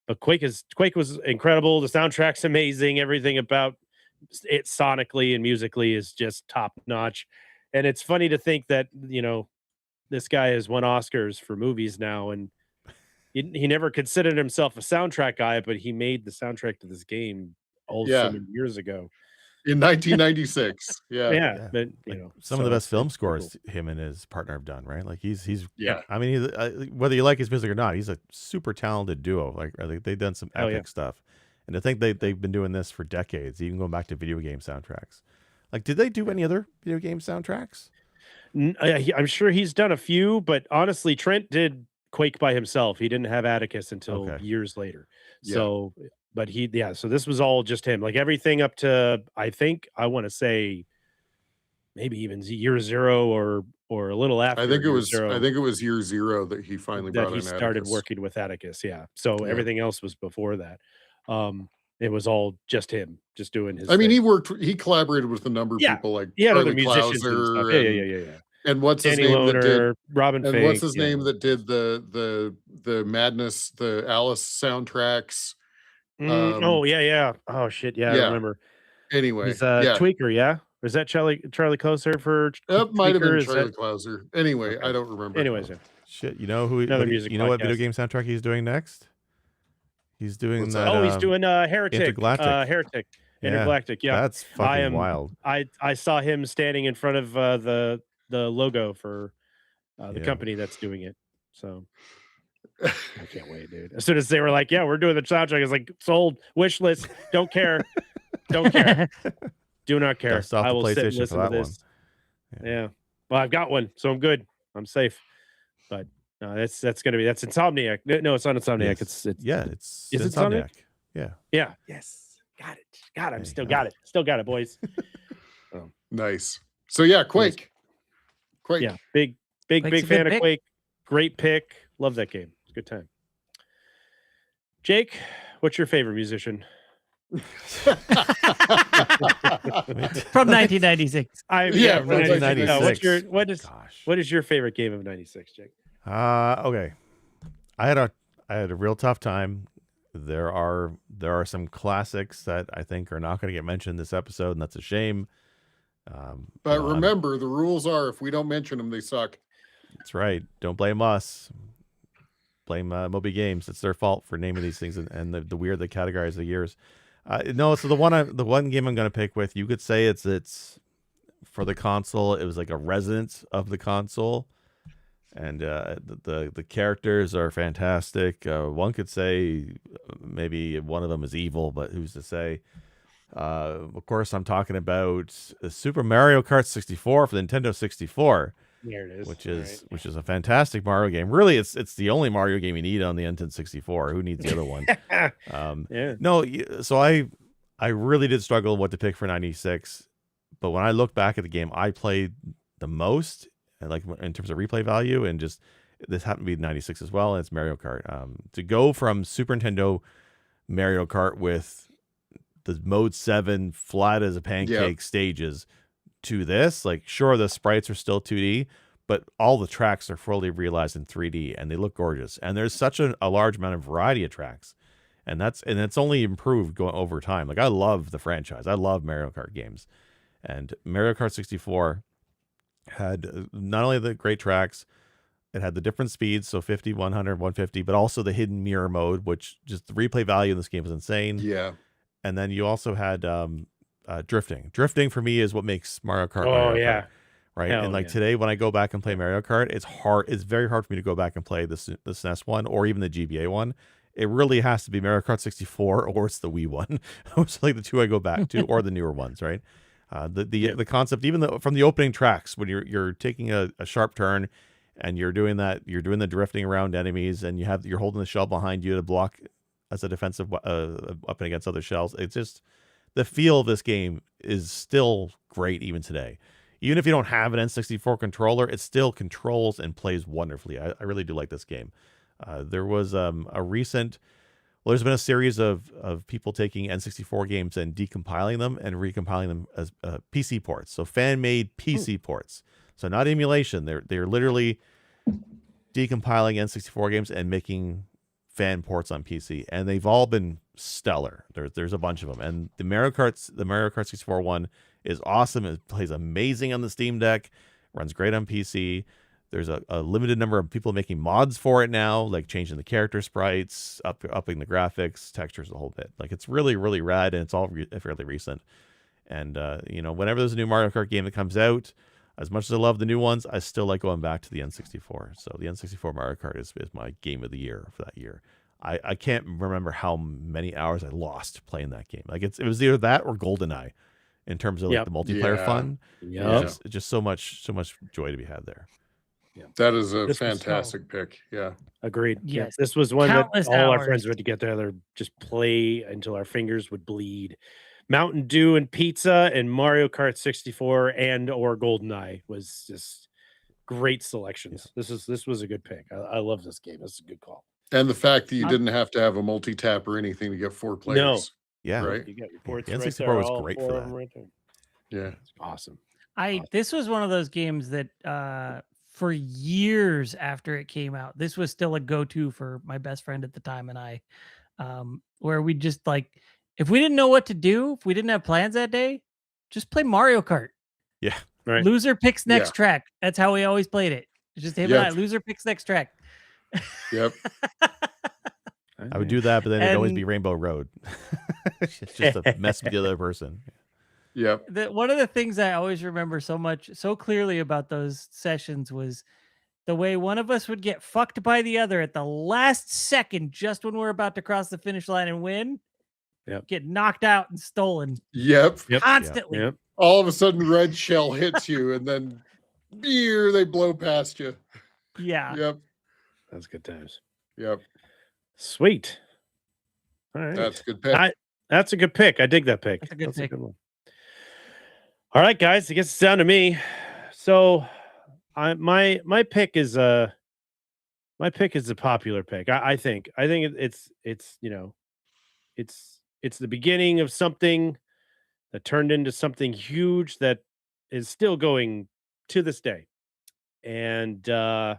But Quake was incredible. The soundtrack's amazing. Everything about it sonically and musically is just top notch. And it's funny to think that, this guy has won Oscars for movies now, and he never considered himself a soundtrack guy, but he made the soundtrack to this game so many years ago. in 1996. Yeah, but like some of the best film scores him and his partner have done, right? Like he's I mean, whether you like his music or not, he's a super talented duo. Like they've done some epic stuff, and I think they've been doing this for decades, even going back to video game soundtracks. Like, did they do any other video game soundtracks? I'm sure he's done a few, but honestly, Trent did Quake by himself. He didn't have Atticus until years later. So, but so this was all just him. Like everything up to, I want to say maybe even year 0 or a little after. I think it was year 0 that he finally started working with Atticus. Yeah. So everything else was before that. It was all just him, just doing his. I mean, he collaborated with a number of people like other musicians and stuff. Yeah. And what's Danny his name Lohner, that did Robin? And Fink, what's his name that did the Madness, the Alice soundtracks? Oh shit, I remember. Anyway, he's Tweaker, yeah. Or is that Charlie Closer for? That might have been Charlie Clouser. Anyway, I don't remember. Anyways, shit, you know who? You know what video game soundtrack he's doing next? He's doing that. He's doing Heretic. Intergalactic. Heretic. Intergalactic. Yeah, that's fucking wild. I saw him standing in front of the logo for the company that's doing it. So I can't wait, dude. As soon as they were like, "Yeah, we're doing the soundtrack," it's like sold, wish list. Don't care. Don't care. Do not care. I will sit and listen to this. Yeah. Well, I've got one, so I'm good. I'm safe. But no, that's Insomniac. No, it's not Insomniac. Yes. It's Insomniac. Yeah. Yes. Got it. Got it. Still got it, boys. Nice. So Quake. Quake. Yeah. Big fan of Quake. Great pick. Love that game. It's a good time. Jake, what's your favorite musician? From 1996. From 1996. What is your favorite game of 96, Jake? Okay. I had a real tough time. There are some classics that I think are not going to get mentioned this episode, and that's a shame. But remember, the rules are if we don't mention them, they suck. That's right. Don't blame us. Blame Moby Games. It's their fault for naming these things and the weird they categorize the years. No, so the one game I'm going to pick with, you could say it's for the console. It was like a resident of the console, and the characters are fantastic. One could say maybe one of them is evil, but who's to say? Of course, I'm talking about Super Mario Kart 64 for the Nintendo 64. There it is. Which is a fantastic Mario game. Really, it's the only Mario game you need on the Nintendo 64. Who needs the other one? No, so I really did struggle what to pick for 96. But when I look back at the game I played the most, like in terms of replay value, and just this happened to be 96 as well, and it's Mario Kart. To go from Super Nintendo Mario Kart with the Mode 7 flat as a pancake stages to this, like, sure, the sprites are still 2D, but all the tracks are fully realized in 3D, and they look gorgeous. And there's such a large amount of variety of tracks, and it's only improved going over time. Like, I love the franchise. I love Mario Kart games, and Mario Kart 64 had not only the great tracks, it had the different speeds, so 50, 100, 150, but also the hidden mirror mode, which just the replay value in this game is insane. Yeah. And then you also had drifting. Drifting for me is what makes Mario Kart. Kart, right. Hell, and like today, when I go back and play Mario Kart, it's very hard for me to go back and play the SNES one or even the GBA one. It really has to be Mario Kart 64 or it's the Wii one. It's like the two I go back to, or the newer ones, right? The concept, even from the opening tracks, when you're taking a sharp turn and you're doing the drifting around enemies, and you're holding the shell behind you to block as a defensive up against other shells. It's just, the feel of this game is still great even today. Even if you don't have an N64 controller, it still controls and plays wonderfully. I really do like this game. There was there's been a series of people taking N64 games and decompiling them and recompiling them as PC ports. So fan-made PC ports. So not emulation. They're literally decompiling N64 games and making fan ports on PC, and they've all been stellar. There's a bunch of them, and the Mario Kart 64 one is awesome. It plays amazing on the Steam Deck, runs great on PC. There's a limited number of people making mods for it now, like changing the character sprites, upping the graphics, textures, the whole bit. Like, it's really, really rad, and it's all fairly recent. And whenever there's a new Mario Kart game that comes out, as much as I love the new ones, I still like going back to the N64. So the N64 Mario Kart is my game of the year for that year. I can't remember how many hours I lost playing that game. Like it was either that or GoldenEye in terms of like the multiplayer fun. Yeah, just so much joy to be had there. Yeah, that is a fantastic pick. Yeah, agreed. Yes, this was one countless that all hours. our friends would get together, just play until our fingers would bleed. Mountain Dew and pizza and Mario Kart 64 and or GoldenEye was just great selections. This was a good pick. I love this game. It's a good call. And the fact that you didn't have to have a multi-tap or anything to get 4 players. No. Yeah. Right? You got your ports the right N64 there, was all great 4 for of them that. right there. Yeah. It's awesome. This was one of those games that for years after it came out, this was still a go-to for my best friend at the time and I, where we just like, if we didn't know what to do, if we didn't have plans that day, just play Mario Kart. Yeah. Right. Loser picks next track. That's how we always played it. It's just him and I. Loser picks next track. Yep. I would do that, but then it'd always be Rainbow Road. It's just a mess with the other person. Yep. One of the things I always remember so clearly about those sessions was the way one of us would get fucked by the other at the last second, just when we're about to cross the finish line and win. Yep. Get knocked out and stolen. Yep. Constantly. Yep. All of a sudden, red shell hits you, and then they blow past you. Yeah. Yep. That's good times. Yep. Sweet. All right. That's a good pick. That's a good pick. I dig that pick. That's a good pick. A good one. All right, guys. I guess it's down to me. So, my pick is a popular pick. I think it's it's the beginning of something that turned into something huge that is still going to this day. And the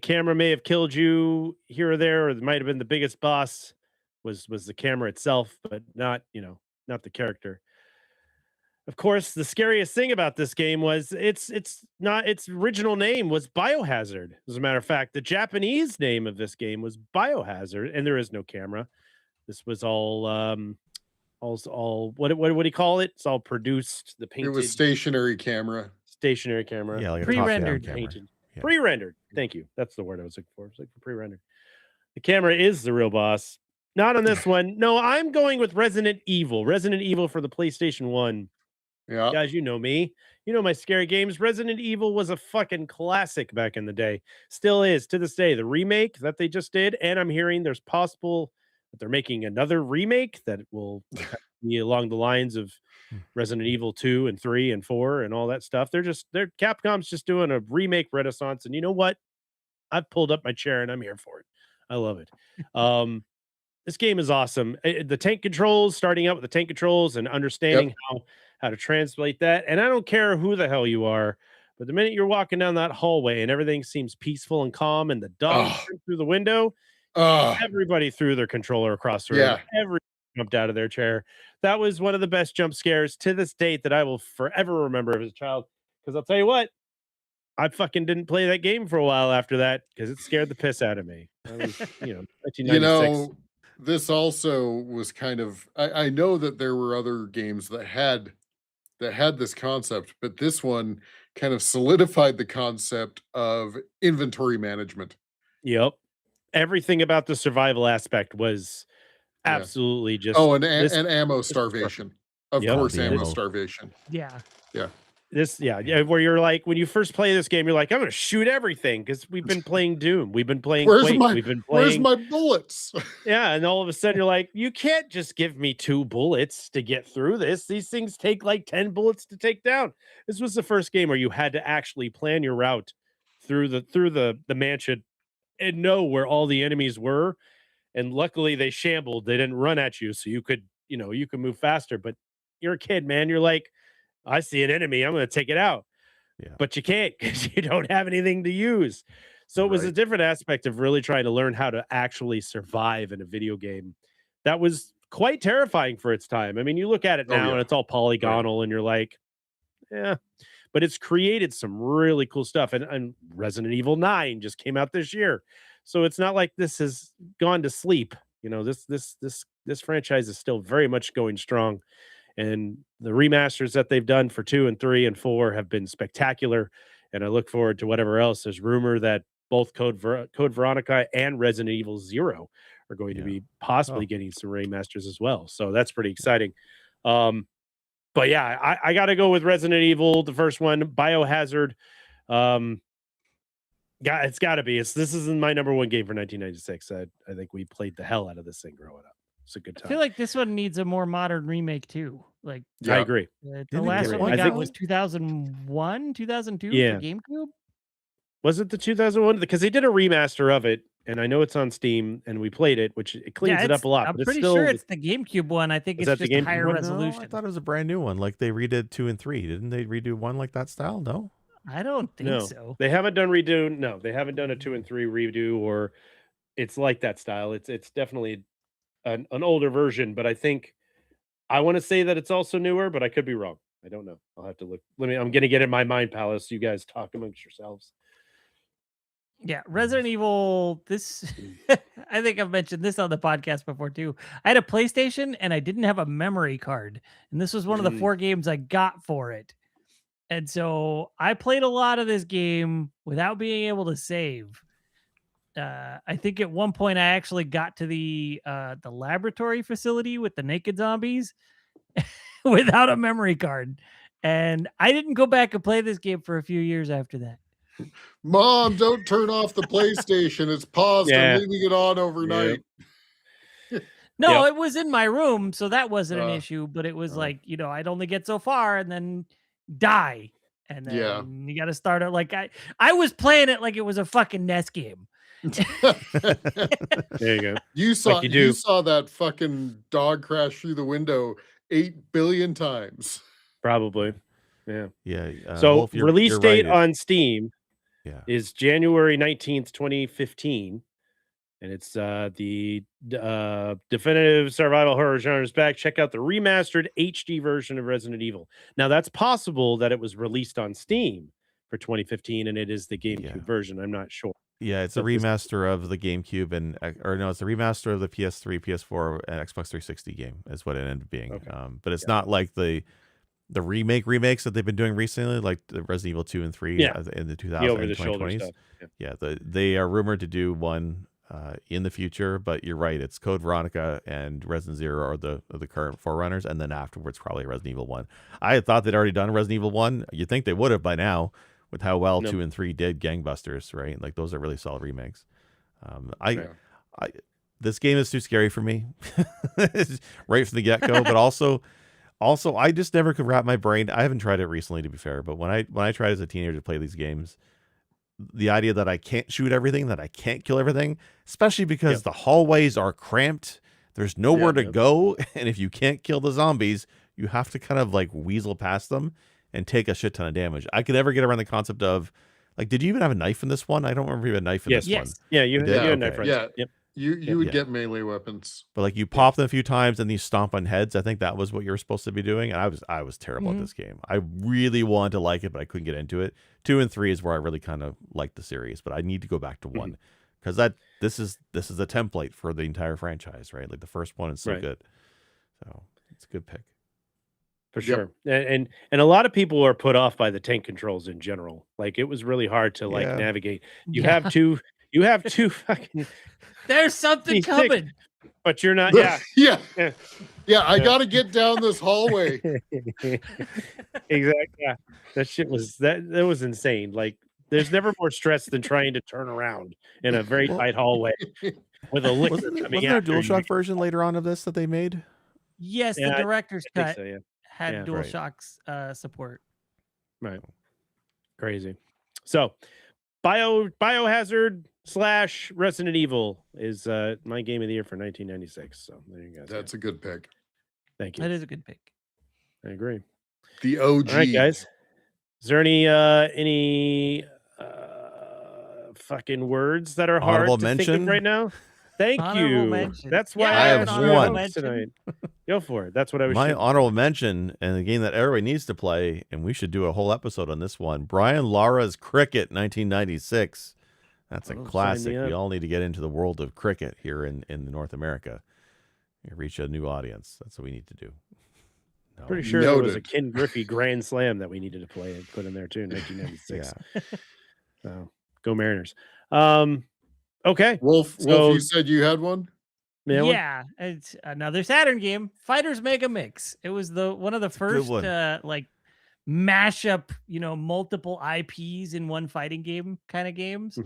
camera may have killed you here or there, or it might have been the biggest boss was the camera itself, but not the character. Of course, the scariest thing about this game was its original name was Biohazard. As a matter of fact, the Japanese name of this game was Biohazard, and there is no camera. This was all what do you call it? It's all produced. The painted. It was stationary camera. Stationary camera. Yeah, like pre-rendered. Painted. Yeah. Pre-rendered. Thank you. That's the word I was looking for. It's like pre-rendered. The camera is the real boss. Not on this one. No, I'm going with Resident Evil. Resident Evil for the PlayStation 1. Yeah. Guys, you know me. You know my scary games. Resident Evil was a fucking classic back in the day. Still is to this day. The remake that they just did, and I'm hearing there's possible that they're making another remake that will be along the lines of Resident Evil 2 and 3 and 4 and all that stuff. Capcom's just doing a remake renaissance, and you know what? I've pulled up my chair and I'm here for it. I love it. This game is awesome. The tank controls, starting out with the tank controls and understanding how to translate that. And I don't care who the hell you are, but the minute you're walking down that hallway and everything seems peaceful and calm, and the dog through the window, everybody threw their controller across the room. Everybody jumped out of their chair. That was one of the best jump scares to this date that I will forever remember as a child. Because I'll tell you what, I fucking didn't play that game for a while after that because it scared the piss out of me. That was, 1996. This also was kind of. I know that there were other games that had this concept, but this one kind of solidified the concept of inventory management. Yep. Everything about the survival aspect was absolutely just and ammo starvation. Of course, ammo starvation. Yeah. Where you're like, when you first play this game, you're like, I'm gonna shoot everything because we've been playing Doom, we've been playing Quake, where's my bullets? Yeah, and all of a sudden you're like, you can't just give me 2 bullets to get through this. These things take like 10 bullets to take down. This was the first game where you had to actually plan your route through the mansion and know where all the enemies were. And luckily they shambled. They didn't run at you, so you could move faster. But you're a kid, man. You're like, I see an enemy, I'm going to take it out. Yeah. But you can't because you don't have anything to use. So it was a different aspect of really trying to learn how to actually survive in a video game. That was quite terrifying for its time. I mean, you look at it now and it's all polygonal and you're like, yeah. But it's created some really cool stuff. And Resident Evil 9 just came out this year. So it's not like this has gone to sleep. This this franchise is still very much going strong. And the remasters that they've done for 2 and 3 and 4 have been spectacular. And I look forward to whatever else. There's rumor that both Code Veronica and Resident Evil 0 are going to be possibly getting some remasters as well. So that's pretty exciting. But yeah, I got to go with Resident Evil, the first one, Biohazard. It's got to be. This isn't my number one game for 1996. I think we played the hell out of this thing growing up. It's a good time. I feel like this one needs a more modern remake too. Like, I agree. The last one we got was 2001, 2002 for GameCube. Was it the 2001? Because they did a remaster of it, and I know it's on Steam, and we played it, which it cleans it up a lot. I'm but pretty sure it's the GameCube one. I think it's just a higher resolution. No, I thought it was a brand new one. Like they redid 2 and 3. Didn't they redo one like that style? No, I don't think so. They haven't done redo. No, they haven't done a 2 and 3 redo, or it's like that style. It's definitely an older version, but I want to say that it's also newer, but I could be wrong. I don't know. I'll have to look. I'm gonna get in my mind palace. You guys talk amongst yourselves. Yeah, Resident Evil, I think I've mentioned this on the podcast before too. I had a PlayStation and I didn't have a memory card. And this was one of the 4 games I got for it. And so I played a lot of this game without being able to save. I think at one point I actually got to the laboratory facility with the naked zombies without a memory card. And I didn't go back and play this game for a few years after that. Mom, don't turn off the PlayStation. It's paused. I'm leaving it on overnight. No, it was in my room, so that wasn't an issue. But it was like, I'd only get so far and then die. And then you got to start it. Like I was playing it like it was a fucking NES game. There you go. You saw that fucking dog crash through the window 8 billion times. Probably. Yeah. So Wolf, release date on Steam is January 19th, 2015. And it's the definitive survival horror genre is back. Check out the remastered HD version of Resident Evil. Now, that's possible that it was released on Steam for 2015, and it is the GameCube version. I'm not sure. Yeah, it's a remaster of the GameCube, it's a remaster of the PS3, PS4, and Xbox 360 game is what it ended up being. Okay. But it's not like the remakes that they've been doing recently, like the Resident Evil 2 and 3 in the 2020s. They are rumored to do one in the future, but you're right. It's Code Veronica and Resident 0 are the current forerunners, and then afterwards probably Resident Evil 1. I had thought they'd already done Resident Evil 1. You'd think they would have by now with how well 2 and 3 did gangbusters, right? Like those are really solid remakes. This game is too scary for me right from the get-go, but also I just never could wrap my brain. I haven't tried it recently, to be fair, but when I tried as a teenager to play these games, the idea that I can't shoot everything, that I can't kill everything, especially because the hallways are cramped, there's nowhere to go, and if you can't kill the zombies, you have to kind of like weasel past them and take a shit ton of damage. I could never get around the concept of, like, did you even have a knife in this one? I don't remember if you had a knife in this one. Yeah, you had a knife. Yeah. Yep. You would get melee weapons, but like you pop them a few times and you stomp on heads. I think that was what you were supposed to be doing, and I was terrible at this game. I really wanted to like it, but I couldn't get into it. 2 and 3 is where I really kind of liked the series, but I need to go back to 1 because this is a template for the entire franchise, right? Like the first one is so good, so it's a good pick for sure. And a lot of people are put off by the tank controls in general. Like it was really hard to navigate. You have two fucking. There's something coming. But you're not. Yeah. I got to get down this hallway. Exactly. Yeah. That shit was that was insane. Like, there's never more stress than trying to turn around in a very tight hallway with a lick. Wasn't there a DualShock version later on of this that they made? Yes, the director's cut had Yeah, DualShock's support. Right. Crazy. So, Biohazard / Resident Evil is my game of the year for 1996. So there you go. That's a good pick. Thank you. That is a good pick. I agree. The OG. All right, guys. Is there any fucking words that are hard to think of right now? Thank you. Mention. That's why I have one tonight. Go for it. That's what I was. My honorable mention, and the game that everybody needs to play, and we should do a whole episode on this one. Brian Lara's Cricket, 1996. That's a classic. We all need to get into the world of cricket here in North America. reach a new audience. That's what we need to do. No. Pretty sure there was a Ken Griffey Grand Slam that we needed to play and put in there too in 1996. So go Mariners. Okay. Wolf, you said you had one? Yeah, it's another Saturn game, Fighters Mega Mix. It was one of the first like mashup, multiple IPs in one fighting game kind of games.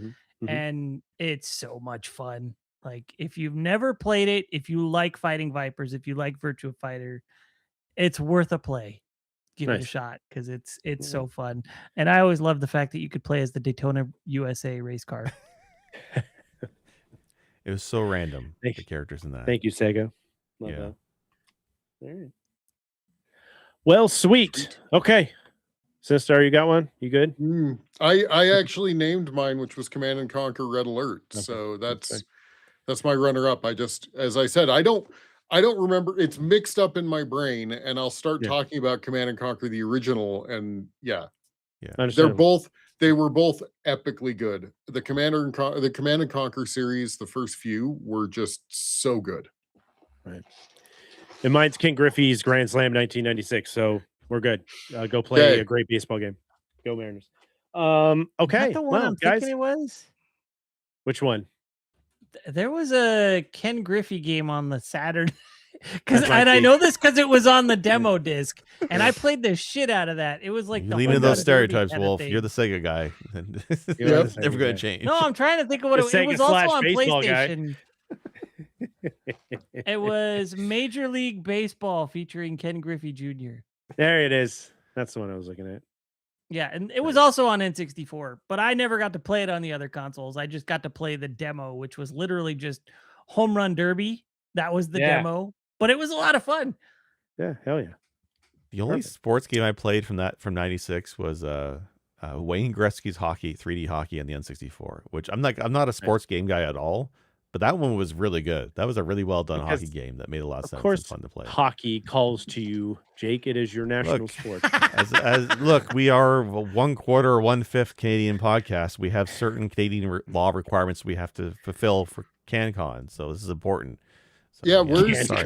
And it's so much fun. Like, if you've never played it, if you like Fighting Vipers, if you like Virtua Fighter, it's worth a play. Give it a shot, because it's so fun. And I always loved the fact that you could play as the Daytona USA race car. It was so random, the characters in that. Thank you, Sega. Love that. All right. Well, sweet. Okay. Sister, you got one? You good? I actually named mine, which was Command and Conquer Red Alert. Okay. So that's my runner-up. As I said, I don't remember. It's mixed up in my brain, and I'll start talking about Command and Conquer the original, and they were both epically good. The Command and Conquer series, the first few were just so good. Right. And mine's Ken Griffey's Grand Slam 1996. So we're good. Go play a great baseball game. Go Mariners. Okay. Is that the one I'm thinking it was? Which one? There was a Ken Griffey game on the Saturn. I know this because it was on the demo disc, and I played the shit out of that. It was like you lean into those stereotypes, Wolf. You're the Sega guy. It's never going to change. No, I'm trying to think of what it was. Also on PlayStation. It was Major League Baseball featuring Ken Griffey Jr. There it is. That's the one I was looking at. Yeah, and it was also on N64, but I never got to play it on the other consoles. I just got to play the demo, which was literally just Home Run Derby. That was the demo, but it was a lot of fun. Yeah, hell yeah. The only sports game I played from 96 was Wayne Gretzky's 3D hockey on the N64, which I'm not a sports game guy at all. But that one was really good. That was a really well done hockey game that made a lot of sense and fun to play. Hockey calls to you, Jake. It is your national sport. Look, we are a 1/4 or 1/5 Canadian podcast. We have certain Canadian law requirements we have to fulfill for CanCon, so this is important. So, where's the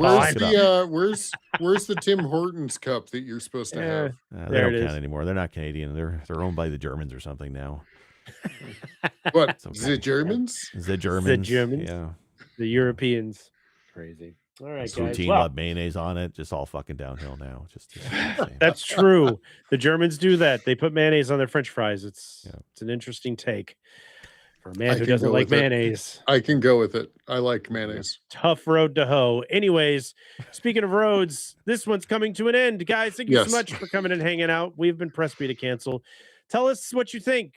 Tim Hortons cup that you're supposed to have? They don't count anymore. They're not Canadian. They're owned by the Germans or something now. What? The Germans? The Germans. Yeah. The Europeans. Crazy. All right, guys. Routine will have mayonnaise on it. Just all fucking downhill now. Just That's true. The Germans do that. They put mayonnaise on their French fries. It's an interesting take. For a man who doesn't like mayonnaise. I can go with it. I like mayonnaise. Tough road to hoe. Anyways, speaking of roads, this one's coming to an end. Guys, thank you so much for coming and hanging out. We've been Press B to cancel. Tell us what you think.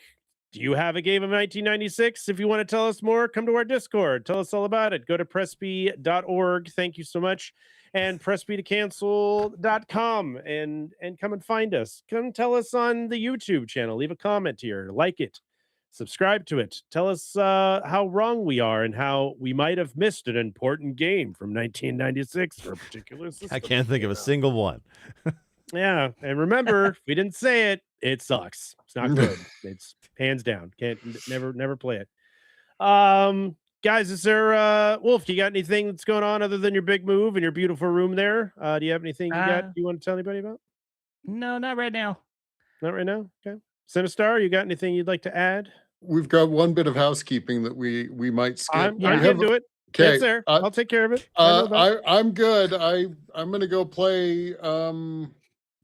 Do you have a game of 1996? If you want to tell us more, come to our Discord. Tell us all about it. Go to pressb.org. Thank you so much. And pressbtocancel.com and come and find us. Come tell us on the YouTube channel. Leave a comment here. Like it. Subscribe to it. Tell us how wrong we are and how we might have missed an important game from 1996 for a particular system. I can't think of a single one. Yeah. And remember, if we didn't say it, it sucks. It's not good. It's hands down. Never play it. Guys, is there Wolf, do you got anything that's going on other than your big move and your beautiful room there? Do you have anything you want to tell anybody about? No, not right now. Not right now? Okay. Sinistar, you got anything you'd like to add? We've got one bit of housekeeping that we might skip. I can do it. Okay, it's there. I'll take care of it. I'm good. I'm gonna go play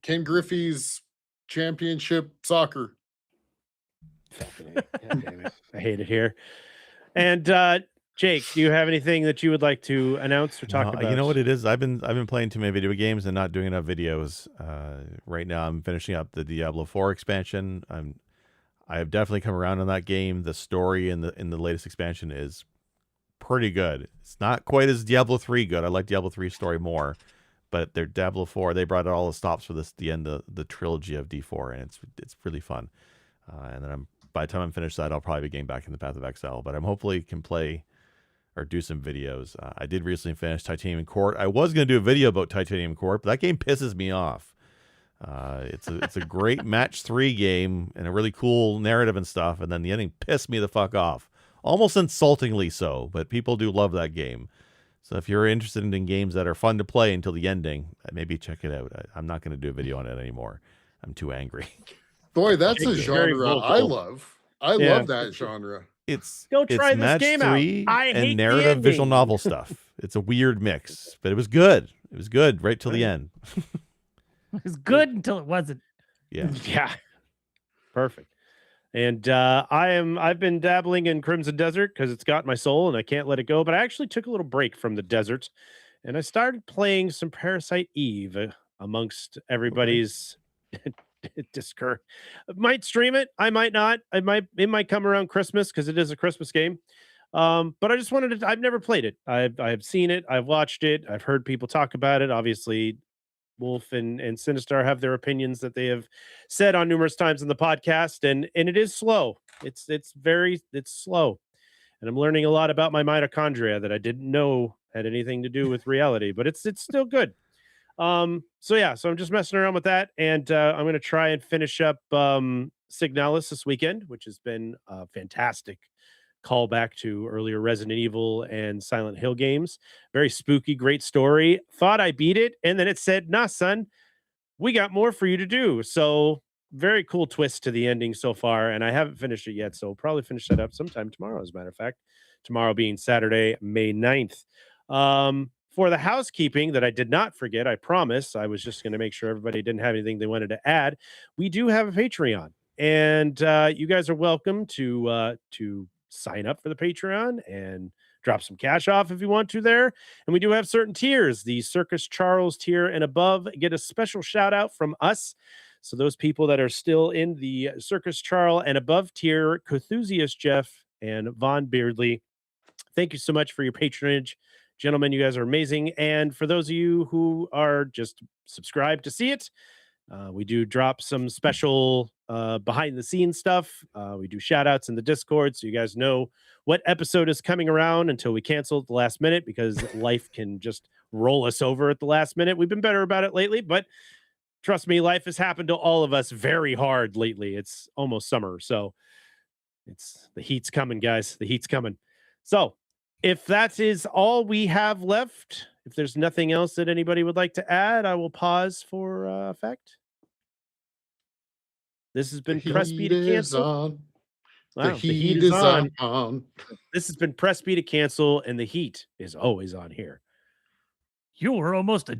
Ken Griffey's championship soccer. Damn it. I hate it here. And Jake, do you have anything that you would like to announce or talk about? You know what it is? I've been playing too many video games and not doing enough videos. Right now, I'm finishing up the Diablo 4 expansion. I have definitely come around on that game. The story in the latest expansion is pretty good. It's not quite as Diablo 3 good. I like Diablo 3 story more, but their Diablo 4, they brought all the stops for the end of the trilogy of D4, and it's really fun. And then by the time I'm finished that, I'll probably be getting back in the Path of Exile. But I'm hopefully can play or do some videos. I did recently finish Titanium Court. I was going to do a video about Titanium Court, but that game pisses me off. It's a great match 3 game and a really cool narrative and stuff, and then the ending pissed me the fuck off. Almost insultingly so, but people do love that game. So if you're interested in games that are fun to play until the ending, maybe check it out. I'm not going to do a video on it anymore. I'm too angry. Boy, that's a Jake's very genre I vocal. love. I love that genre. Go try this match game 3 out. I hate and the narrative visual ending. novel stuff. It's a weird mix, but it was good. It was good right till the end. It was good until it wasn't. Yeah. Yeah. Perfect. And I've been dabbling in Crimson Desert because it's got my soul and I can't let it go. But I actually took a little break from the desert and I started playing some Parasite Eve amongst everybody's Discord. Might stream it. I might not. It might come around Christmas because it is a Christmas game. But I just wanted to. I've never played it. I've seen it. I've watched it. I've heard people talk about it. Obviously, Wolf and Sinistar have their opinions that they have said on numerous times in the podcast, and it is slow. It's slow, and I'm learning a lot about my mitochondria that I didn't know had anything to do with reality, but it's still good. So I'm just messing around with that, and I'm going to try and finish up Signalis this weekend, which has been a fantastic callback to earlier Resident Evil and Silent Hill games. Very spooky, great story. Thought I beat it, and then it said, "Nah, son, we got more for you to do." So very cool twist to the ending so far, and I haven't finished it yet, so I'll probably finish that up sometime tomorrow, as a matter of fact. Tomorrow being Saturday, May 9th. For the housekeeping that I did not forget, I promise, I was just going to make sure everybody didn't have anything they wanted to add. We do have a Patreon, and you guys are welcome to sign up for the Patreon and drop some cash off if you want to there. And we do have certain tiers. The Circus Charles tier and above get a special shout out from us. So those people that are still in the Circus Charles and above tier, Cothusius Jeff and Von Beardley, thank you so much for your patronage. Gentlemen, you guys are amazing. And for those of you who are just subscribed to see it, we do drop some special behind the scenes stuff. We do shout outs in the Discord so you guys know what episode is coming around until we cancel at the last minute, because life can just roll us over at the last minute. We've been better about it lately, but trust me, life has happened to all of us very hard lately. It's almost summer, so the heat's coming, guys. The heat's coming. So if that is all we have left, if there's nothing else that anybody would like to add, I will pause for effect. This has been Press B to Cancel. Wow, the heat is on. This has been Press B to Cancel, and the heat is always on here. You were almost a